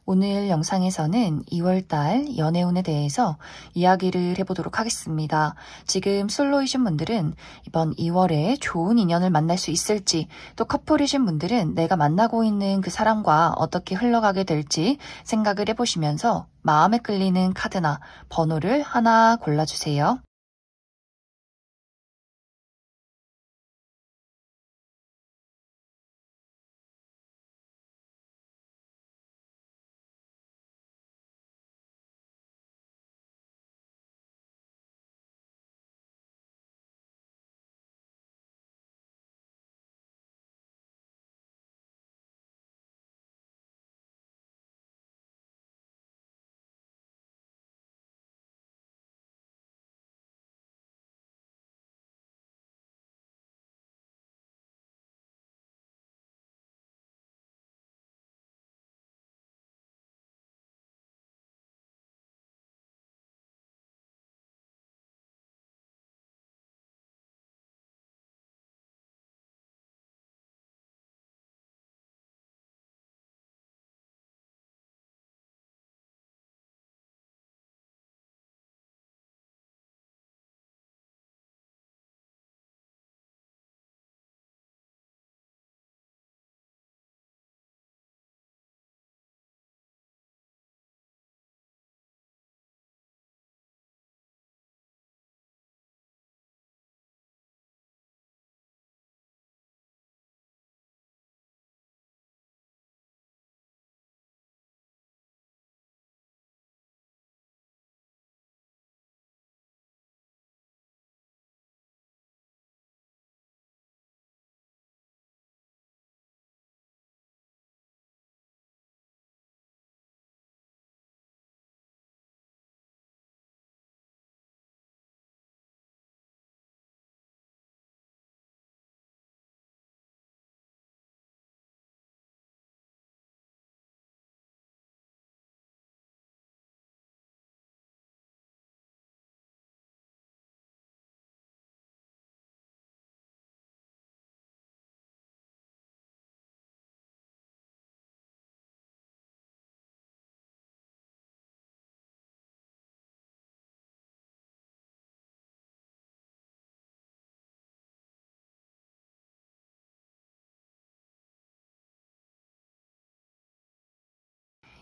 오늘 영상에서는 2월달 연애운에 대해서 이야기를 해보도록 하겠습니다. 지금 솔로이신 분들은 이번 2월에 좋은 인연을 만날 수 있을지, 또 커플이신 분들은 내가 만나고 있는 그 사람과 어떻게 흘러가게 될지 생각을 해보시면서 마음에 끌리는 카드나 번호를 하나 골라주세요.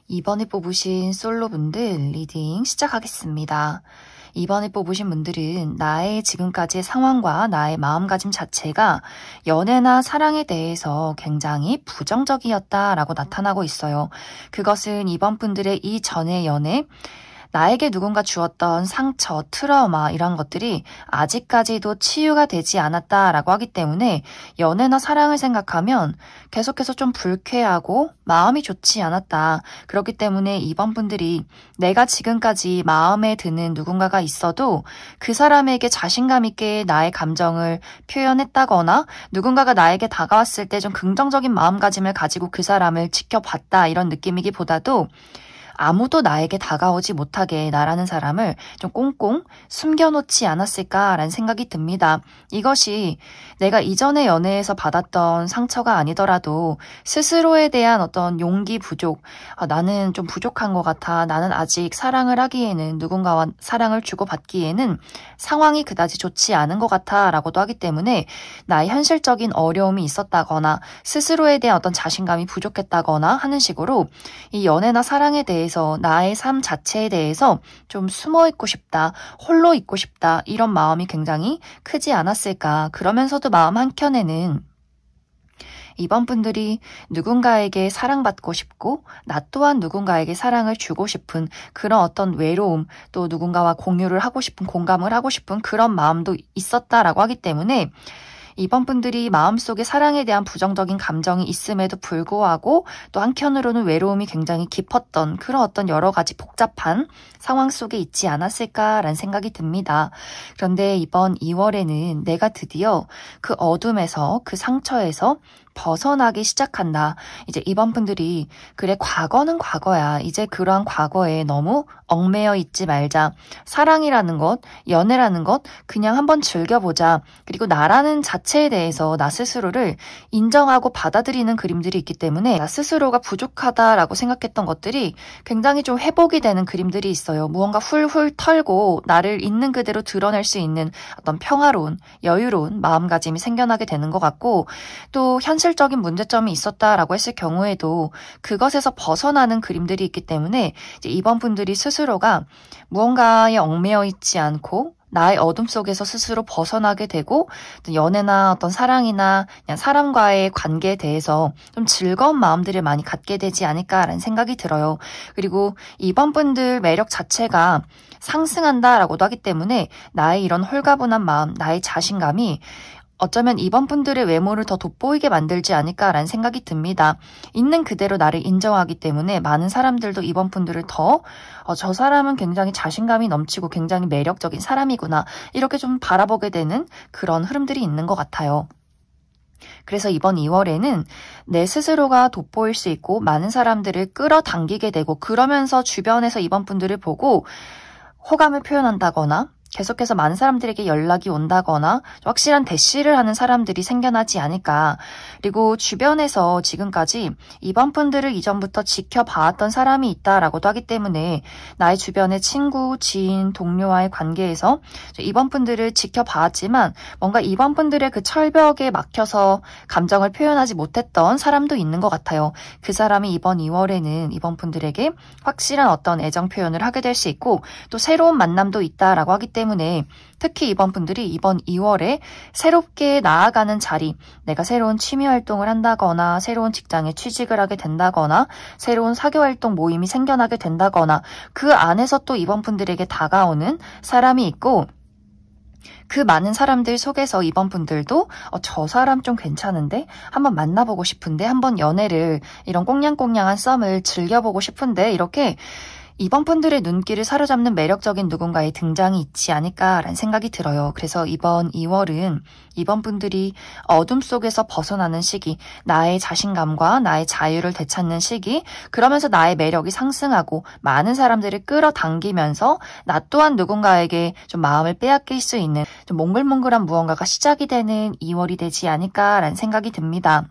이번에 뽑으신 솔로분들 리딩 시작하겠습니다. 이번에 뽑으신 분들은 나의 지금까지의 상황과 나의 마음가짐 자체가 연애나 사랑에 대해서 굉장히 부정적이었다라고 나타나고 있어요. 그것은 이번 분들의 이전의 연애, 나에게 누군가 주었던 상처, 트라우마 이런 것들이 아직까지도 치유가 되지 않았다라고 하기 때문에 연애나 사랑을 생각하면 계속해서 좀 불쾌하고 마음이 좋지 않았다. 그렇기 때문에 이번 분들이 내가 지금까지 마음에 드는 누군가가 있어도 그 사람에게 자신감 있게 나의 감정을 표현했다거나 누군가가 나에게 다가왔을 때 좀 긍정적인 마음가짐을 가지고 그 사람을 지켜봤다 이런 느낌이기보다도 아무도 나에게 다가오지 못하게 나라는 사람을 좀 꽁꽁 숨겨놓지 않았을까라는 생각이 듭니다. 이것이 내가 이전의 연애에서 받았던 상처가 아니더라도 스스로에 대한 어떤 용기 부족, 나는 좀 부족한 것 같아, 나는 아직 사랑을 하기에는 누군가와 사랑을 주고받기에는 상황이 그다지 좋지 않은 것 같아 라고도 하기 때문에 나의 현실적인 어려움이 있었다거나 스스로에 대한 어떤 자신감이 부족했다거나 하는 식으로 이 연애나 사랑에 대해서 나의 삶 자체에 대해서 좀 숨어 있고 싶다, 홀로 있고 싶다 이런 마음이 굉장히 크지 않았을까. 그러면서도 마음 한켠에는 이번 분들이 누군가에게 사랑받고 싶고 나 또한 누군가에게 사랑을 주고 싶은 그런 어떤 외로움, 또 누군가와 공유를 하고 싶은, 공감을 하고 싶은 그런 마음도 있었다라고 하기 때문에 이번 분들이 마음속에 사랑에 대한 부정적인 감정이 있음에도 불구하고 또 한켠으로는 외로움이 굉장히 깊었던 그런 어떤 여러 가지 복잡한 상황 속에 있지 않았을까라는 생각이 듭니다. 그런데 이번 2월에는 내가 드디어 그 어둠에서, 그 상처에서 벗어나기 시작한다. 이제 이번 분들이 그래 과거는 과거야. 이제 그러한 과거에 너무 얽매여 있지 말자. 사랑이라는 것, 연애라는 것 그냥 한번 즐겨보자. 그리고 나라는 자체에 대해서 나 스스로를 인정하고 받아들이는 그림들이 있기 때문에 나 스스로가 부족하다라고 생각했던 것들이 굉장히 좀 회복이 되는 그림들이 있어요. 무언가 훌훌 털고 나를 있는 그대로 드러낼 수 있는 어떤 평화로운, 여유로운 마음가짐이 생겨나게 되는 것 같고 또 현실적인 문제점이 있었다라고 했을 경우에도 그것에서 벗어나는 그림들이 있기 때문에 이제 이번 분들이 스스로가 무언가에 얽매여 있지 않고 나의 어둠 속에서 스스로 벗어나게 되고 연애나 어떤 사랑이나 그냥 사람과의 관계에 대해서 좀 즐거운 마음들을 많이 갖게 되지 않을까라는 생각이 들어요. 그리고 이번 분들 매력 자체가 상승한다라고도 하기 때문에 나의 이런 홀가분한 마음, 나의 자신감이 어쩌면 이번 분들의 외모를 더 돋보이게 만들지 않을까라는 생각이 듭니다. 있는 그대로 나를 인정하기 때문에 많은 사람들도 이번 분들을 더 저 사람은 굉장히 자신감이 넘치고 굉장히 매력적인 사람이구나 이렇게 좀 바라보게 되는 그런 흐름들이 있는 것 같아요. 그래서 이번 2월에는 내 스스로가 돋보일 수 있고 많은 사람들을 끌어당기게 되고 그러면서 주변에서 이번 분들을 보고 호감을 표현한다거나 계속해서 많은 사람들에게 연락이 온다거나 확실한 대시를 하는 사람들이 생겨나지 않을까. 그리고 주변에서 지금까지 이번 분들을 이전부터 지켜봐왔던 사람이 있다라고도 하기 때문에 나의 주변의 친구, 지인, 동료와의 관계에서 이번 분들을 지켜봐왔지만 뭔가 이번 분들의 그 철벽에 막혀서 감정을 표현하지 못했던 사람도 있는 것 같아요. 그 사람이 이번 2월에는 이번 분들에게 확실한 어떤 애정 표현을 하게 될 수 있고 또 새로운 만남도 있다라고 하기 때문에 특히 이번 분들이 이번 2월에 새롭게 나아가는 자리, 내가 새로운 취미 활동을 한다거나 새로운 직장에 취직을 하게 된다거나 새로운 사교활동 모임이 생겨나게 된다거나 그 안에서 또 이번 분들에게 다가오는 사람이 있고 그 많은 사람들 속에서 이번 분들도 저 사람 좀 괜찮은데 한번 만나보고 싶은데 한번 연애를 이런 꽁냥꽁냥한 썸을 즐겨보고 싶은데 이렇게 이번 분들의 눈길을 사로잡는 매력적인 누군가의 등장이 있지 않을까라는 생각이 들어요. 그래서 이번 2월은 이번 분들이 어둠 속에서 벗어나는 시기, 나의 자신감과 나의 자유를 되찾는 시기, 그러면서 나의 매력이 상승하고 많은 사람들을 끌어당기면서 나 또한 누군가에게 좀 마음을 빼앗길 수 있는 좀 몽글몽글한 무언가가 시작이 되는 2월이 되지 않을까라는 생각이 듭니다.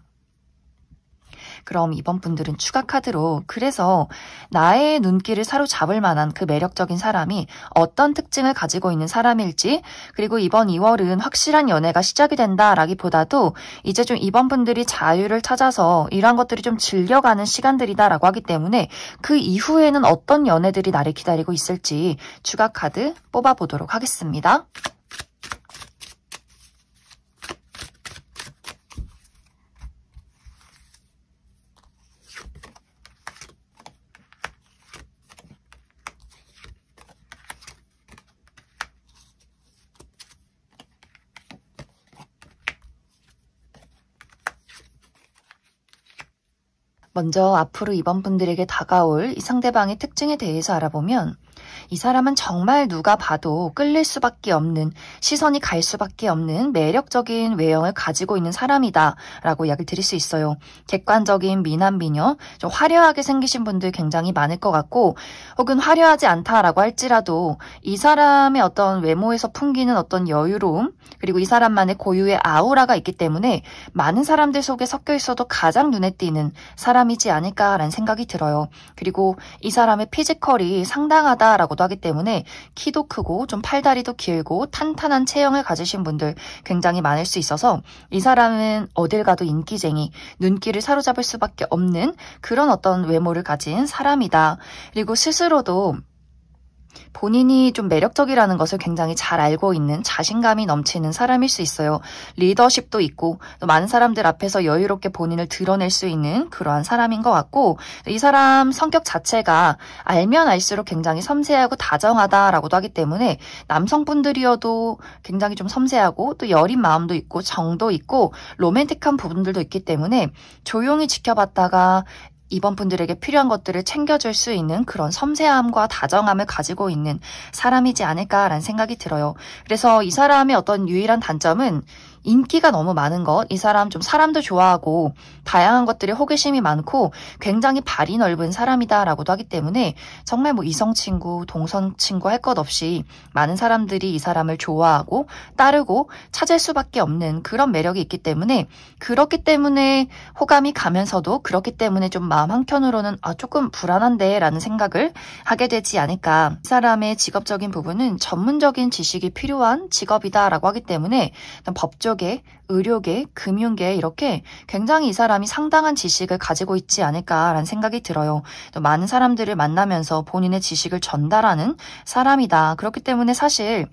그럼 이번 분들은 추가 카드로 그래서 나의 눈길을 사로잡을 만한 그 매력적인 사람이 어떤 특징을 가지고 있는 사람일지 그리고 이번 2월은 확실한 연애가 시작이 된다라기보다도 이제 좀 이번 분들이 자유를 찾아서 이러한 것들이 좀 즐겨가는 시간들이다라고 하기 때문에 그 이후에는 어떤 연애들이 나를 기다리고 있을지 추가 카드 뽑아보도록 하겠습니다. 먼저 앞으로 이번 분들에게 다가올 이 상대방의 특징에 대해서 알아보면 이 사람은 정말 누가 봐도 끌릴 수밖에 없는 시선이 갈 수밖에 없는 매력적인 외형을 가지고 있는 사람이다 라고 이야기를 드릴 수 있어요. 객관적인 미남 미녀, 좀 화려하게 생기신 분들 굉장히 많을 것 같고 혹은 화려하지 않다라고 할지라도 이 사람의 어떤 외모에서 풍기는 어떤 여유로움 그리고 이 사람만의 고유의 아우라가 있기 때문에 많은 사람들 속에 섞여 있어도 가장 눈에 띄는 사람이지 않을까라는 생각이 들어요. 그리고 이 사람의 피지컬이 상당하다라고도 하기 때문에 키도 크고 좀 팔다리도 길고 탄탄한 체형을 가지신 분들 굉장히 많을 수 있어서 이 사람은 어딜 가도 인기쟁이, 눈길을 사로잡을 수밖에 없는 그런 어떤 외모를 가진 사람이다. 그리고 스스로도 본인이 좀 매력적이라는 것을 굉장히 잘 알고 있는 자신감이 넘치는 사람일 수 있어요. 리더십도 있고 또 많은 사람들 앞에서 여유롭게 본인을 드러낼 수 있는 그러한 사람인 것 같고 이 사람 성격 자체가 알면 알수록 굉장히 섬세하고 다정하다라고도 하기 때문에 남성분들이어도 굉장히 좀 섬세하고 또 여린 마음도 있고 정도 있고 로맨틱한 부분들도 있기 때문에 조용히 지켜봤다가 이번 분들에게 필요한 것들을 챙겨줄 수 있는 그런 섬세함과 다정함을 가지고 있는 사람이지 않을까라는 생각이 들어요. 그래서 이 사람의 어떤 유일한 단점은 인기가 너무 많은 것, 이 사람 좀 사람도 좋아하고 다양한 것들에 호기심이 많고 굉장히 발이 넓은 사람이다라고도 하기 때문에 정말 뭐 이성 친구, 동성 친구 할 것 없이 많은 사람들이 이 사람을 좋아하고 따르고 찾을 수밖에 없는 그런 매력이 있기 때문에 그렇기 때문에 호감이 가면서도 그렇기 때문에 좀 마음 한켠으로는 조금 불안한데 라는 생각을 하게 되지 않을까. 이 사람의 직업적인 부분은 전문적인 지식이 필요한 직업이다라고 하기 때문에 법조계, 의료계, 금융계 이렇게 굉장히 이 사람이 상당한 지식을 가지고 있지 않을까라는 생각이 들어요. 또 많은 사람들을 만나면서 본인의 지식을 전달하는 사람이다. 그렇기 때문에 사실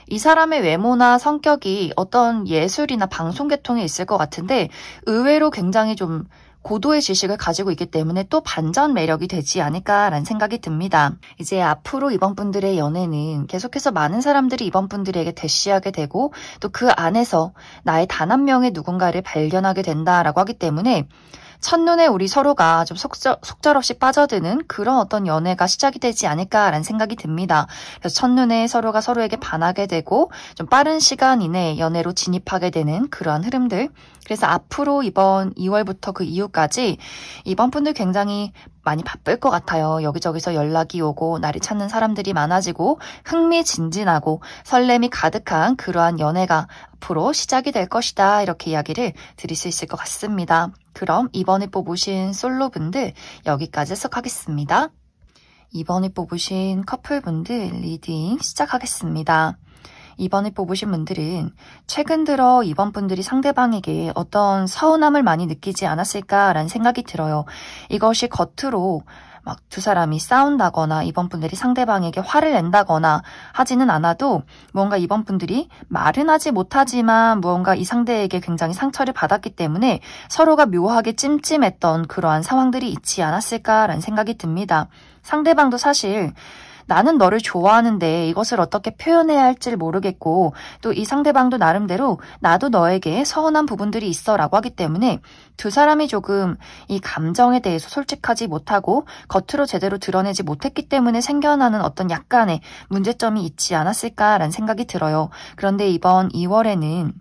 이 사람의 외모나 성격이 어떤 예술이나 방송 계통에 있을 것 같은데 의외로 굉장히 좀 고도의 지식을 가지고 있기 때문에 또 반전 매력이 되지 않을까라는 생각이 듭니다. 이제 앞으로 이번 분들의 연애는 계속해서 많은 사람들이 이번 분들에게 대시하게 되고 또 그 안에서 나의 단 한 명의 누군가를 발견하게 된다라고 하기 때문에 첫눈에 우리 서로가 좀 속절없이 빠져드는 그런 어떤 연애가 시작이 되지 않을까라는 생각이 듭니다. 그래서 첫눈에 서로가 서로에게 반하게 되고 좀 빠른 시간 이내에 연애로 진입하게 되는 그러한 흐름들. 그래서 앞으로 이번 2월부터 그 이후까지 이번 분들 굉장히 많이 바쁠 것 같아요. 여기저기서 연락이 오고 나를 찾는 사람들이 많아지고 흥미진진하고 설렘이 가득한 그러한 연애가 앞으로 시작이 될 것이다. 이렇게 이야기를 드릴 수 있을 것 같습니다. 그럼 이번에 뽑으신 솔로분들 여기까지 해석하겠습니다. 이번에 뽑으신 커플분들 리딩 시작하겠습니다. 이번에 뽑으신 분들은 최근 들어 이번 분들이 상대방에게 어떤 서운함을 많이 느끼지 않았을까라는 생각이 들어요. 이것이 겉으로 막 두 사람이 싸운다거나 이번 분들이 상대방에게 화를 낸다거나 하지는 않아도 뭔가 이번 분들이 말은 하지 못하지만 무언가 이 상대에게 굉장히 상처를 받았기 때문에 서로가 묘하게 찜찜했던 그러한 상황들이 있지 않았을까라는 생각이 듭니다. 상대방도 사실 나는 너를 좋아하는데 이것을 어떻게 표현해야 할지를 모르겠고 또 이 상대방도 나름대로 나도 너에게 서운한 부분들이 있어 라고 하기 때문에 두 사람이 조금 이 감정에 대해서 솔직하지 못하고 겉으로 제대로 드러내지 못했기 때문에 생겨나는 어떤 약간의 문제점이 있지 않았을까라는 생각이 들어요. 그런데 이번 2월에는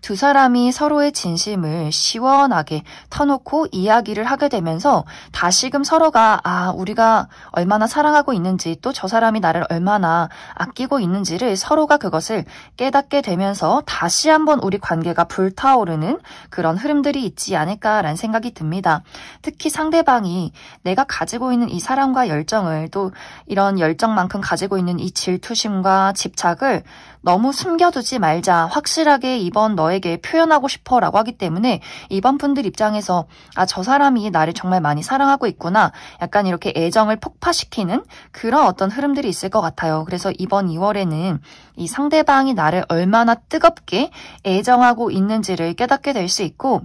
두 사람이 서로의 진심을 시원하게 터놓고 이야기를 하게 되면서 다시금 서로가 우리가 얼마나 사랑하고 있는지 또 저 사람이 나를 얼마나 아끼고 있는지를 서로가 그것을 깨닫게 되면서 다시 한번 우리 관계가 불타오르는 그런 흐름들이 있지 않을까라는 생각이 듭니다. 특히 상대방이 내가 가지고 있는 이 사랑과 열정을 또 이런 열정만큼 가지고 있는 이 질투심과 집착을 너무 숨겨두지 말자. 확실하게 이번 너에게 표현하고 싶어 라고 하기 때문에 이번 분들 입장에서 저 사람이 나를 정말 많이 사랑하고 있구나. 약간 이렇게 애정을 폭파시키는 그런 어떤 흐름들이 있을 것 같아요. 그래서 이번 2월에는 이 상대방이 나를 얼마나 뜨겁게 애정하고 있는지를 깨닫게 될 수 있고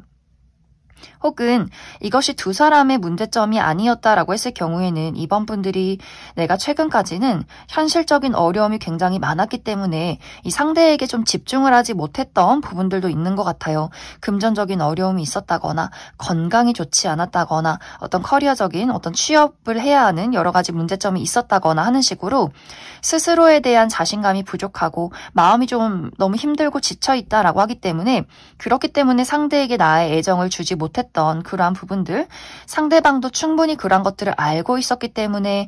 혹은 이것이 두 사람의 문제점이 아니었다라고 했을 경우에는 이번 분들이 내가 최근까지는 현실적인 어려움이 굉장히 많았기 때문에 이 상대에게 좀 집중을 하지 못했던 부분들도 있는 것 같아요. 금전적인 어려움이 있었다거나 건강이 좋지 않았다거나 어떤 커리어적인 어떤 취업을 해야 하는 여러 가지 문제점이 있었다거나 하는 식으로 스스로에 대한 자신감이 부족하고 마음이 좀 너무 힘들고 지쳐있다라고 하기 때문에 그렇기 때문에 상대에게 나의 애정을 주지 못했던 그러한 부분들 상대방도 충분히 그러한 것들을 알고 있었기 때문에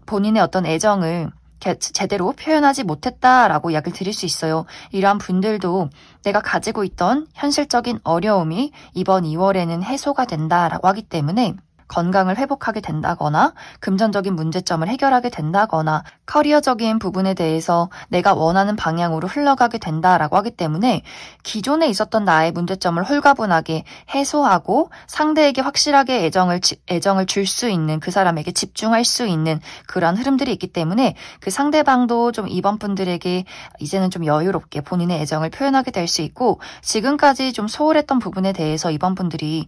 본인의 어떤 애정을 제대로 표현하지 못했다라고 이야기를 드릴 수 있어요. 이러한 분들도 내가 가지고 있던 현실적인 어려움이 이번 2월에는 해소가 된다라고 하기 때문에 건강을 회복하게 된다거나 금전적인 문제점을 해결하게 된다거나 커리어적인 부분에 대해서 내가 원하는 방향으로 흘러가게 된다라고 하기 때문에 기존에 있었던 나의 문제점을 홀가분하게 해소하고 상대에게 확실하게 애정을 줄 수 있는 그 사람에게 집중할 수 있는 그런 흐름들이 있기 때문에 그 상대방도 좀 이번 분들에게 이제는 좀 여유롭게 본인의 애정을 표현하게 될 수 있고 지금까지 좀 소홀했던 부분에 대해서 이번 분들이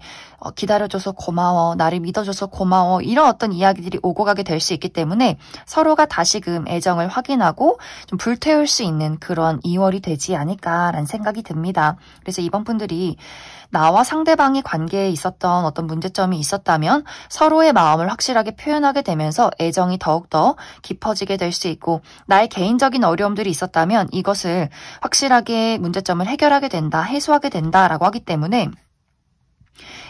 기다려줘서 고마워 나를 믿어줘서 고마워. 이런 어떤 이야기들이 오고 가게 될 수 있기 때문에 서로가 다시금 애정을 확인하고 좀 불태울 수 있는 그런 2월이 되지 않을까라는 생각이 듭니다. 그래서 이번 분들이 나와 상대방의 관계에 있었던 어떤 문제점이 있었다면 서로의 마음을 확실하게 표현하게 되면서 애정이 더욱더 깊어지게 될 수 있고, 나의 개인적인 어려움들이 있었다면 이것을 확실하게 문제점을 해결하게 된다, 해소하게 된다라고 하기 때문에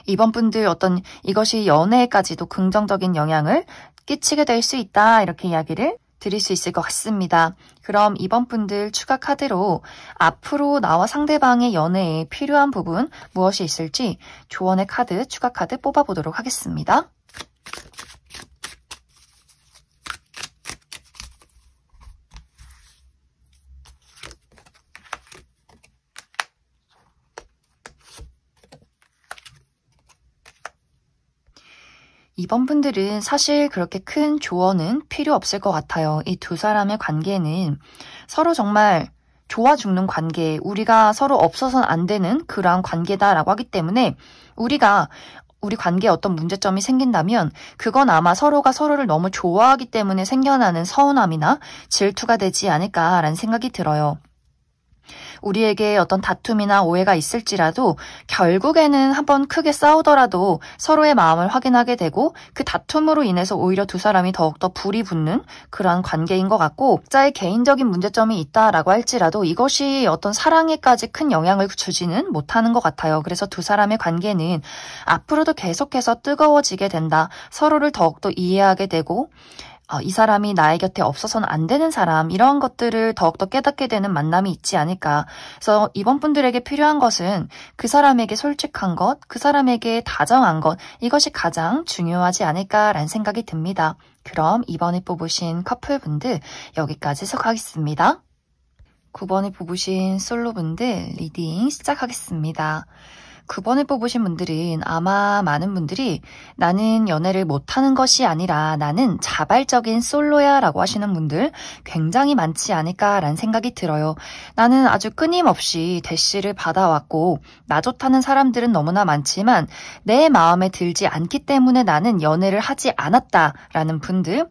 이번 분들 어떤 이것이 연애에까지도 긍정적인 영향을 끼치게 될 수 있다, 이렇게 이야기를 드릴 수 있을 것 같습니다. 그럼 이번 분들 추가 카드로 앞으로 나와 상대방의 연애에 필요한 부분 무엇이 있을지 조언의 카드, 추가 카드 뽑아보도록 하겠습니다. 이번 분들은 사실 그렇게 큰 조언은 필요 없을 것 같아요. 이 두 사람의 관계는 서로 정말 좋아 죽는 관계, 우리가 서로 없어서는 안 되는 그러한 관계다라고 하기 때문에 우리 관계에 어떤 문제점이 생긴다면 그건 아마 서로가 서로를 너무 좋아하기 때문에 생겨나는 서운함이나 질투가 되지 않을까라는 생각이 들어요. 우리에게 어떤 다툼이나 오해가 있을지라도 결국에는 한번 크게 싸우더라도 서로의 마음을 확인하게 되고 그 다툼으로 인해서 오히려 두 사람이 더욱더 불이 붙는 그러한 관계인 것 같고, 각자의 개인적인 문제점이 있다라고 할지라도 이것이 어떤 사랑에까지 큰 영향을 주지는 못하는 것 같아요. 그래서 두 사람의 관계는 앞으로도 계속해서 뜨거워지게 된다. 서로를 더욱더 이해하게 되고 이 사람이 나의 곁에 없어서는 안 되는 사람, 이런 것들을 더욱더 깨닫게 되는 만남이 있지 않을까. 그래서 이번 분들에게 필요한 것은 그 사람에게 솔직한 것, 그 사람에게 다정한 것, 이것이 가장 중요하지 않을까라는 생각이 듭니다. 그럼 이번에 뽑으신 커플분들 여기까지 해석하겠습니다. 9번에 뽑으신 솔로분들 리딩 시작하겠습니다. 9번을 뽑으신 분들은 아마 많은 분들이 나는 연애를 못하는 것이 아니라 나는 자발적인 솔로야 라고 하시는 분들 굉장히 많지 않을까라는 생각이 들어요. 나는 아주 끊임없이 대시를 받아왔고 나 좋다는 사람들은 너무나 많지만 내 마음에 들지 않기 때문에 나는 연애를 하지 않았다라는 분들,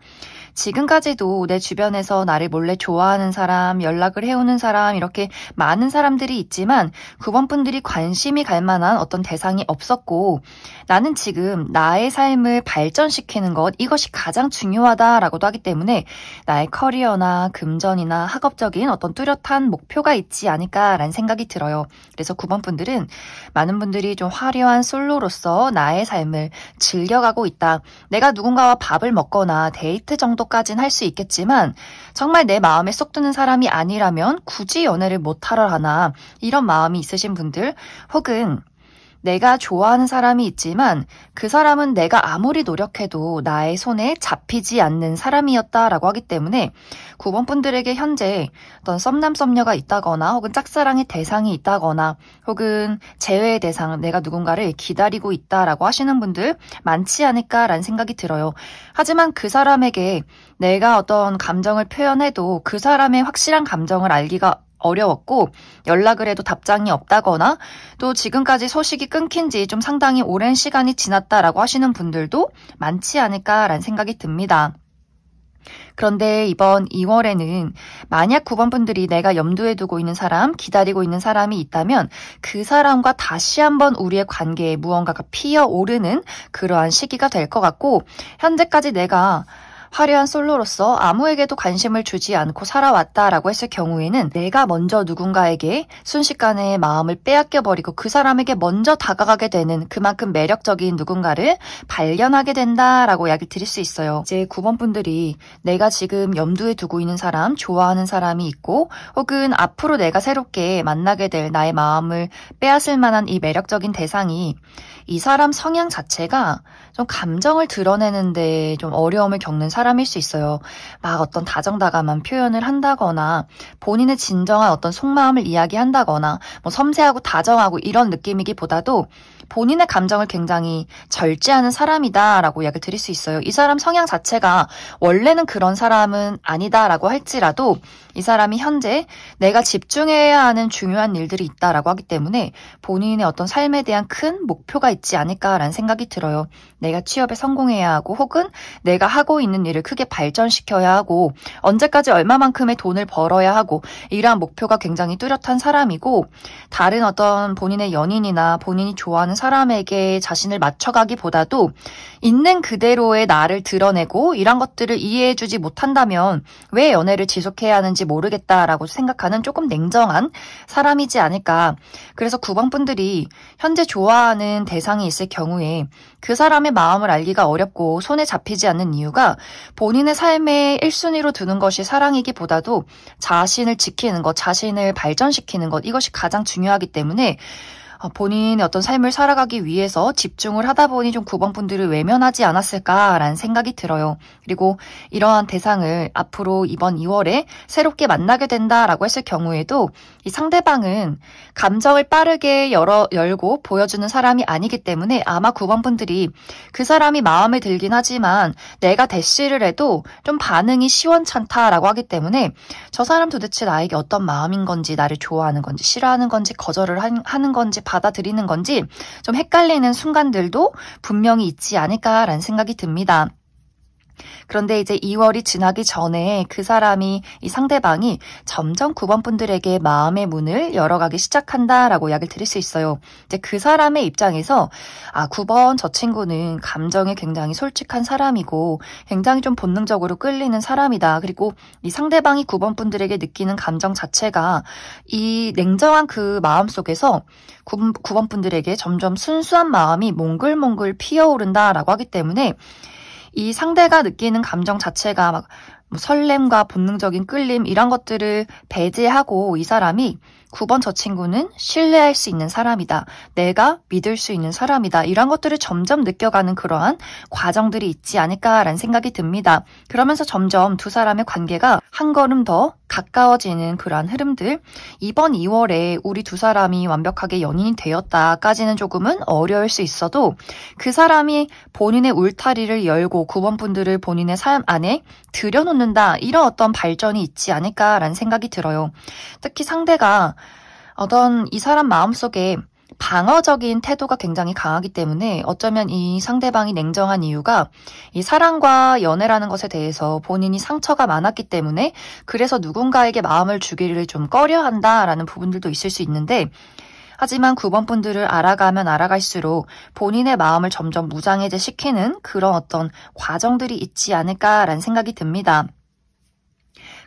지금까지도 내 주변에서 나를 몰래 좋아하는 사람, 연락을 해오는 사람, 이렇게 많은 사람들이 있지만 9번 분들이 관심이 갈 만한 어떤 대상이 없었고, 나는 지금 나의 삶을 발전시키는 것, 이것이 가장 중요하다라고도 하기 때문에 나의 커리어나 금전이나 학업적인 어떤 뚜렷한 목표가 있지 않을까라는 생각이 들어요. 그래서 9번 분들은 많은 분들이 좀 화려한 솔로로서 나의 삶을 즐겨가고 있다. 내가 누군가와 밥을 먹거나 데이트 정도까지는 할 수 있겠지만 정말 내 마음에 쏙 드는 사람이 아니라면 굳이 연애를 못하러 하나, 이런 마음이 있으신 분들, 혹은 내가 좋아하는 사람이 있지만 그 사람은 내가 아무리 노력해도 나의 손에 잡히지 않는 사람이었다라고 하기 때문에 9번 분들에게 현재 어떤 썸남 썸녀가 있다거나 혹은 짝사랑의 대상이 있다거나 혹은 재회의 대상, 내가 누군가를 기다리고 있다라고 하시는 분들 많지 않을까라는 생각이 들어요. 하지만 그 사람에게 내가 어떤 감정을 표현해도 그 사람의 확실한 감정을 알기가 어려웠고 연락을 해도 답장이 없다거나 또 지금까지 소식이 끊긴 지 좀 상당히 오랜 시간이 지났다라고 하시는 분들도 많지 않을까라는 생각이 듭니다. 그런데 이번 2월에는 만약 9번 분들이 내가 염두에 두고 있는 사람, 기다리고 있는 사람이 있다면 그 사람과 다시 한번 우리의 관계에 무언가가 피어오르는 그러한 시기가 될 것 같고, 현재까지 내가 화려한 솔로로서 아무에게도 관심을 주지 않고 살아왔다라고 했을 경우에는 내가 먼저 누군가에게 순식간에 마음을 빼앗겨버리고 그 사람에게 먼저 다가가게 되는 그만큼 매력적인 누군가를 발견하게 된다라고 이야기 드릴 수 있어요. 이제 9번 분들이 내가 지금 염두에 두고 있는 사람, 좋아하는 사람이 있고 혹은 앞으로 내가 새롭게 만나게 될 나의 마음을 빼앗을 만한 이 매력적인 대상이 이 사람 성향 자체가 좀 감정을 드러내는데 좀 어려움을 겪는 사람일 수 있어요. 막 어떤 다정다감한 표현을 한다거나 본인의 진정한 어떤 속마음을 이야기한다거나 뭐 섬세하고 다정하고 이런 느낌이기보다도 본인의 감정을 굉장히 절제하는 사람이다라고 이야기를 드릴 수 있어요. 이 사람 성향 자체가 원래는 그런 사람은 아니다라고 할지라도 이 사람이 현재 내가 집중해야 하는 중요한 일들이 있다라고 하기 때문에 본인의 어떤 삶에 대한 큰 목표가 있지 않을까라는 생각이 들어요. 내가 취업에 성공해야 하고 혹은 내가 하고 있는 일을 크게 발전시켜야 하고 언제까지 얼마만큼의 돈을 벌어야 하고 이러한 목표가 굉장히 뚜렷한 사람이고 다른 어떤 본인의 연인이나 본인이 좋아하는 사람에게 자신을 맞춰가기보다도 있는 그대로의 나를 드러내고 이런 것들을 이해해주지 못한다면 왜 연애를 지속해야 하는지 모르겠다라고 생각하는 조금 냉정한 사람이지 않을까. 그래서 9번 분들이 현재 좋아하는 대상이 있을 경우에 그 사람의 마음을 알기가 어렵고 손에 잡히지 않는 이유가 본인의 삶의 1순위로 두는 것이 사랑이기보다도 자신을 지키는 것, 자신을 발전시키는 것, 이것이 가장 중요하기 때문에 본인의 어떤 삶을 살아가기 위해서 집중을 하다 보니 좀 9번 분들을 외면하지 않았을까라는 생각이 들어요. 그리고 이러한 대상을 앞으로 이번 2월에 새롭게 만나게 된다라고 했을 경우에도 이 상대방은 감정을 빠르게 열고 보여주는 사람이 아니기 때문에 아마 9번 분들이 그 사람이 마음에 들긴 하지만 내가 대시를 해도 좀 반응이 시원찮다라고 하기 때문에 저 사람 도대체 나에게 어떤 마음인 건지, 나를 좋아하는 건지, 싫어하는 건지, 거절을 하는 건지, 받아들이는 건지 좀 헷갈리는 순간들도 분명히 있지 않을까라는 생각이 듭니다. 그런데 이제 2월이 지나기 전에 그 사람이, 이 상대방이 점점 9번 분들에게 마음의 문을 열어가기 시작한다라고 이야기를 드릴 수 있어요. 이제 그 사람의 입장에서 9번 저 친구는 감정에 굉장히 솔직한 사람이고 굉장히 좀 본능적으로 끌리는 사람이다. 그리고 이 상대방이 9번 분들에게 느끼는 감정 자체가 이 냉정한 그 마음 속에서 9번 분들에게 점점 순수한 마음이 몽글몽글 피어오른다라고 하기 때문에 이 상대가 느끼는 감정 자체가 막 설렘과 본능적인 끌림 이런 것들을 배제하고 이 사람이 9번 저 친구는 신뢰할 수 있는 사람이다. 내가 믿을 수 있는 사람이다. 이런 것들을 점점 느껴가는 그러한 과정들이 있지 않을까라는 생각이 듭니다. 그러면서 점점 두 사람의 관계가 한 걸음 더 가까워지는 그러한 흐름들. 이번 2월에 우리 두 사람이 완벽하게 연인이 되었다까지는 조금은 어려울 수 있어도 그 사람이 본인의 울타리를 열고 9번 분들을 본인의 삶 안에 들여놓는다. 이런 어떤 발전이 있지 않을까라는 생각이 들어요. 특히 상대가 어떤 이 사람 마음속에 방어적인 태도가 굉장히 강하기 때문에 어쩌면 이 상대방이 냉정한 이유가 이 사랑과 연애라는 것에 대해서 본인이 상처가 많았기 때문에 그래서 누군가에게 마음을 주기를 좀 꺼려한다라는 부분들도 있을 수 있는데 하지만 9번 분들을 알아가면 알아갈수록 본인의 마음을 점점 무장해제시키는 그런 어떤 과정들이 있지 않을까라는 생각이 듭니다.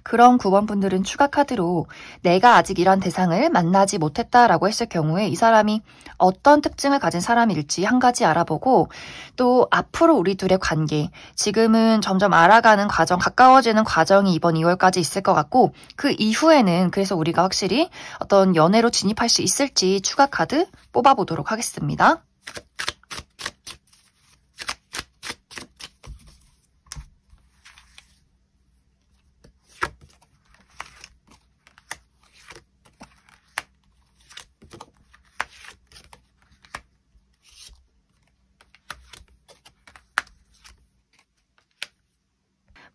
그런 9번 분들은 추가 카드로 내가 아직 이런 대상을 만나지 못했다라고 했을 경우에 이 사람이 어떤 특징을 가진 사람일지 한 가지 알아보고 또 앞으로 우리 둘의 관계, 지금은 점점 알아가는 과정, 가까워지는 과정이 이번 2월까지 있을 것 같고 그 이후에는 그래서 우리가 확실히 어떤 연애로 진입할 수 있을지 추가 카드 뽑아보도록 하겠습니다.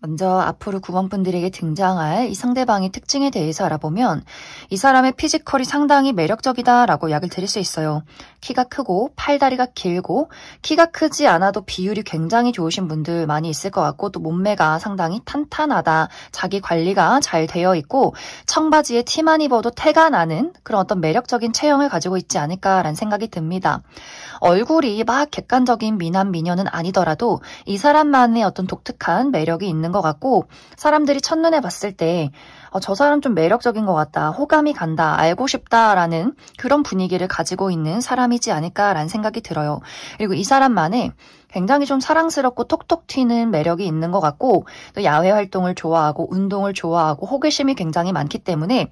먼저 앞으로 9번 분들에게 등장할 이 상대방의 특징에 대해서 알아보면 이 사람의 피지컬이 상당히 매력적이다라고 이야기를 드릴 수 있어요. 키가 크고 팔다리가 길고 키가 크지 않아도 비율이 굉장히 좋으신 분들 많이 있을 것 같고 또 몸매가 상당히 탄탄하다. 자기 관리가 잘 되어 있고 청바지에 티만 입어도 태가 나는 그런 어떤 매력적인 체형을 가지고 있지 않을까라는 생각이 듭니다. 얼굴이 막 객관적인 미남 미녀는 아니더라도 이 사람만의 어떤 독특한 매력이 있는 것 같고 사람들이 첫눈에 봤을 때 저 사람 좀 매력적인 것 같다, 호감이 간다, 알고 싶다라는 그런 분위기를 가지고 있는 사람이지 않을까라는 생각이 들어요. 그리고 이 사람만의 굉장히 좀 사랑스럽고 톡톡 튀는 매력이 있는 것 같고 또 야외 활동을 좋아하고 운동을 좋아하고 호기심이 굉장히 많기 때문에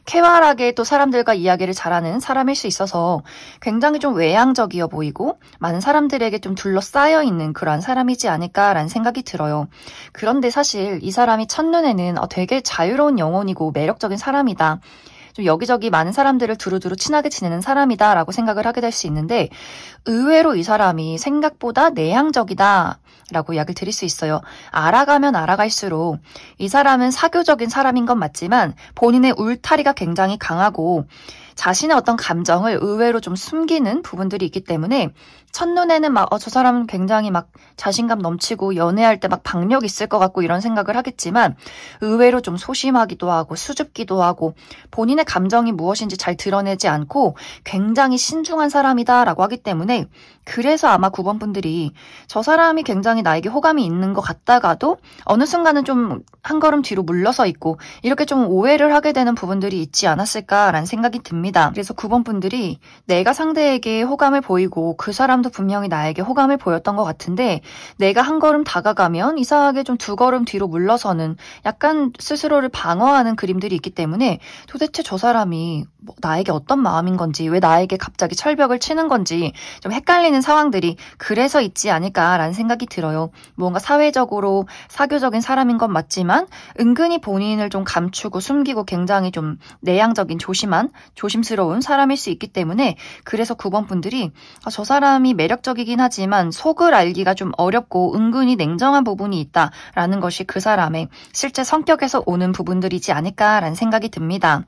쾌활하게 또 사람들과 이야기를 잘하는 사람일 수 있어서 굉장히 좀 외향적이어 보이고 많은 사람들에게 좀 둘러싸여 있는 그러한 사람이지 않을까라는 생각이 들어요. 그런데 사실 이 사람이 첫눈에는 되게 자유로운 영혼이고 매력적인 사람이다. 좀 여기저기 많은 사람들을 두루두루 친하게 지내는 사람이다 라고 생각을 하게 될 수 있는데 의외로 이 사람이 생각보다 내향적이다 라고 이야기를 드릴 수 있어요. 알아가면 알아갈수록 이 사람은 사교적인 사람인 건 맞지만 본인의 울타리가 굉장히 강하고 자신의 어떤 감정을 의외로 좀 숨기는 부분들이 있기 때문에 첫눈에는 막 저 사람은 굉장히 막 자신감 넘치고 연애할 때 막 박력 있을 것 같고 이런 생각을 하겠지만 의외로 좀 소심하기도 하고 수줍기도 하고 본인의 감정이 무엇인지 잘 드러내지 않고 굉장히 신중한 사람이다라고 하기 때문에 그래서 아마 9번 분들이 저 사람이 굉장히 나에게 호감이 있는 것 같다가도 어느 순간은 좀 한 걸음 뒤로 물러서 있고 이렇게 좀 오해를 하게 되는 부분들이 있지 않았을까라는 생각이 듭니다. 그래서 9번 분들이 내가 상대에게 호감을 보이고 그 사람도 분명히 나에게 호감을 보였던 것 같은데 내가 한 걸음 다가가면 이상하게 좀 두 걸음 뒤로 물러서는 약간 스스로를 방어하는 그림들이 있기 때문에 도대체 저 사람이 나에게 어떤 마음인 건지 왜 나에게 갑자기 철벽을 치는 건지 좀 헷갈리는 상황들이 그래서 있지 않을까라는 생각이 들어요. 뭔가 사회적으로 사교적인 사람인 건 맞지만 은근히 본인을 좀 감추고 숨기고 굉장히 좀 내향적인 조심스러운 사람일 수 있기 때문에 그래서 9번 분들이 저 사람이 매력적이긴 하지만 속을 알기가 좀 어렵고 은근히 냉정한 부분이 있다라는 것이 그 사람의 실제 성격에서 오는 부분들이지 않을까라는 생각이 듭니다.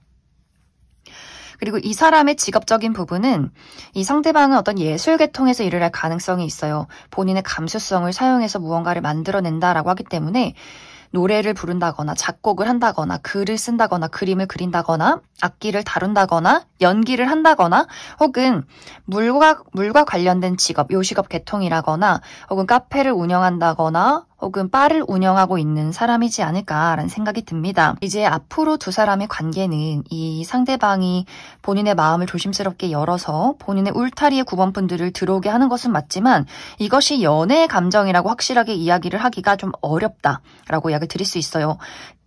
그리고 이 사람의 직업적인 부분은 이 상대방은 어떤 예술 계통에서 일을 할 가능성이 있어요. 본인의 감수성을 사용해서 무언가를 만들어낸다라고 하기 때문에 노래를 부른다거나 작곡을 한다거나 글을 쓴다거나 그림을 그린다거나 악기를 다룬다거나 연기를 한다거나 혹은 물과 관련된 직업, 요식업 계통이라거나 혹은 카페를 운영한다거나 혹은 바를 운영하고 있는 사람이지 않을까라는 생각이 듭니다. 이제 앞으로 두 사람의 관계는 이 상대방이 본인의 마음을 조심스럽게 열어서 본인의 울타리에 9번 분들을 들어오게 하는 것은 맞지만 이것이 연애의 감정이라고 확실하게 이야기를 하기가 좀 어렵다라고 이야기를 드릴 수 있어요.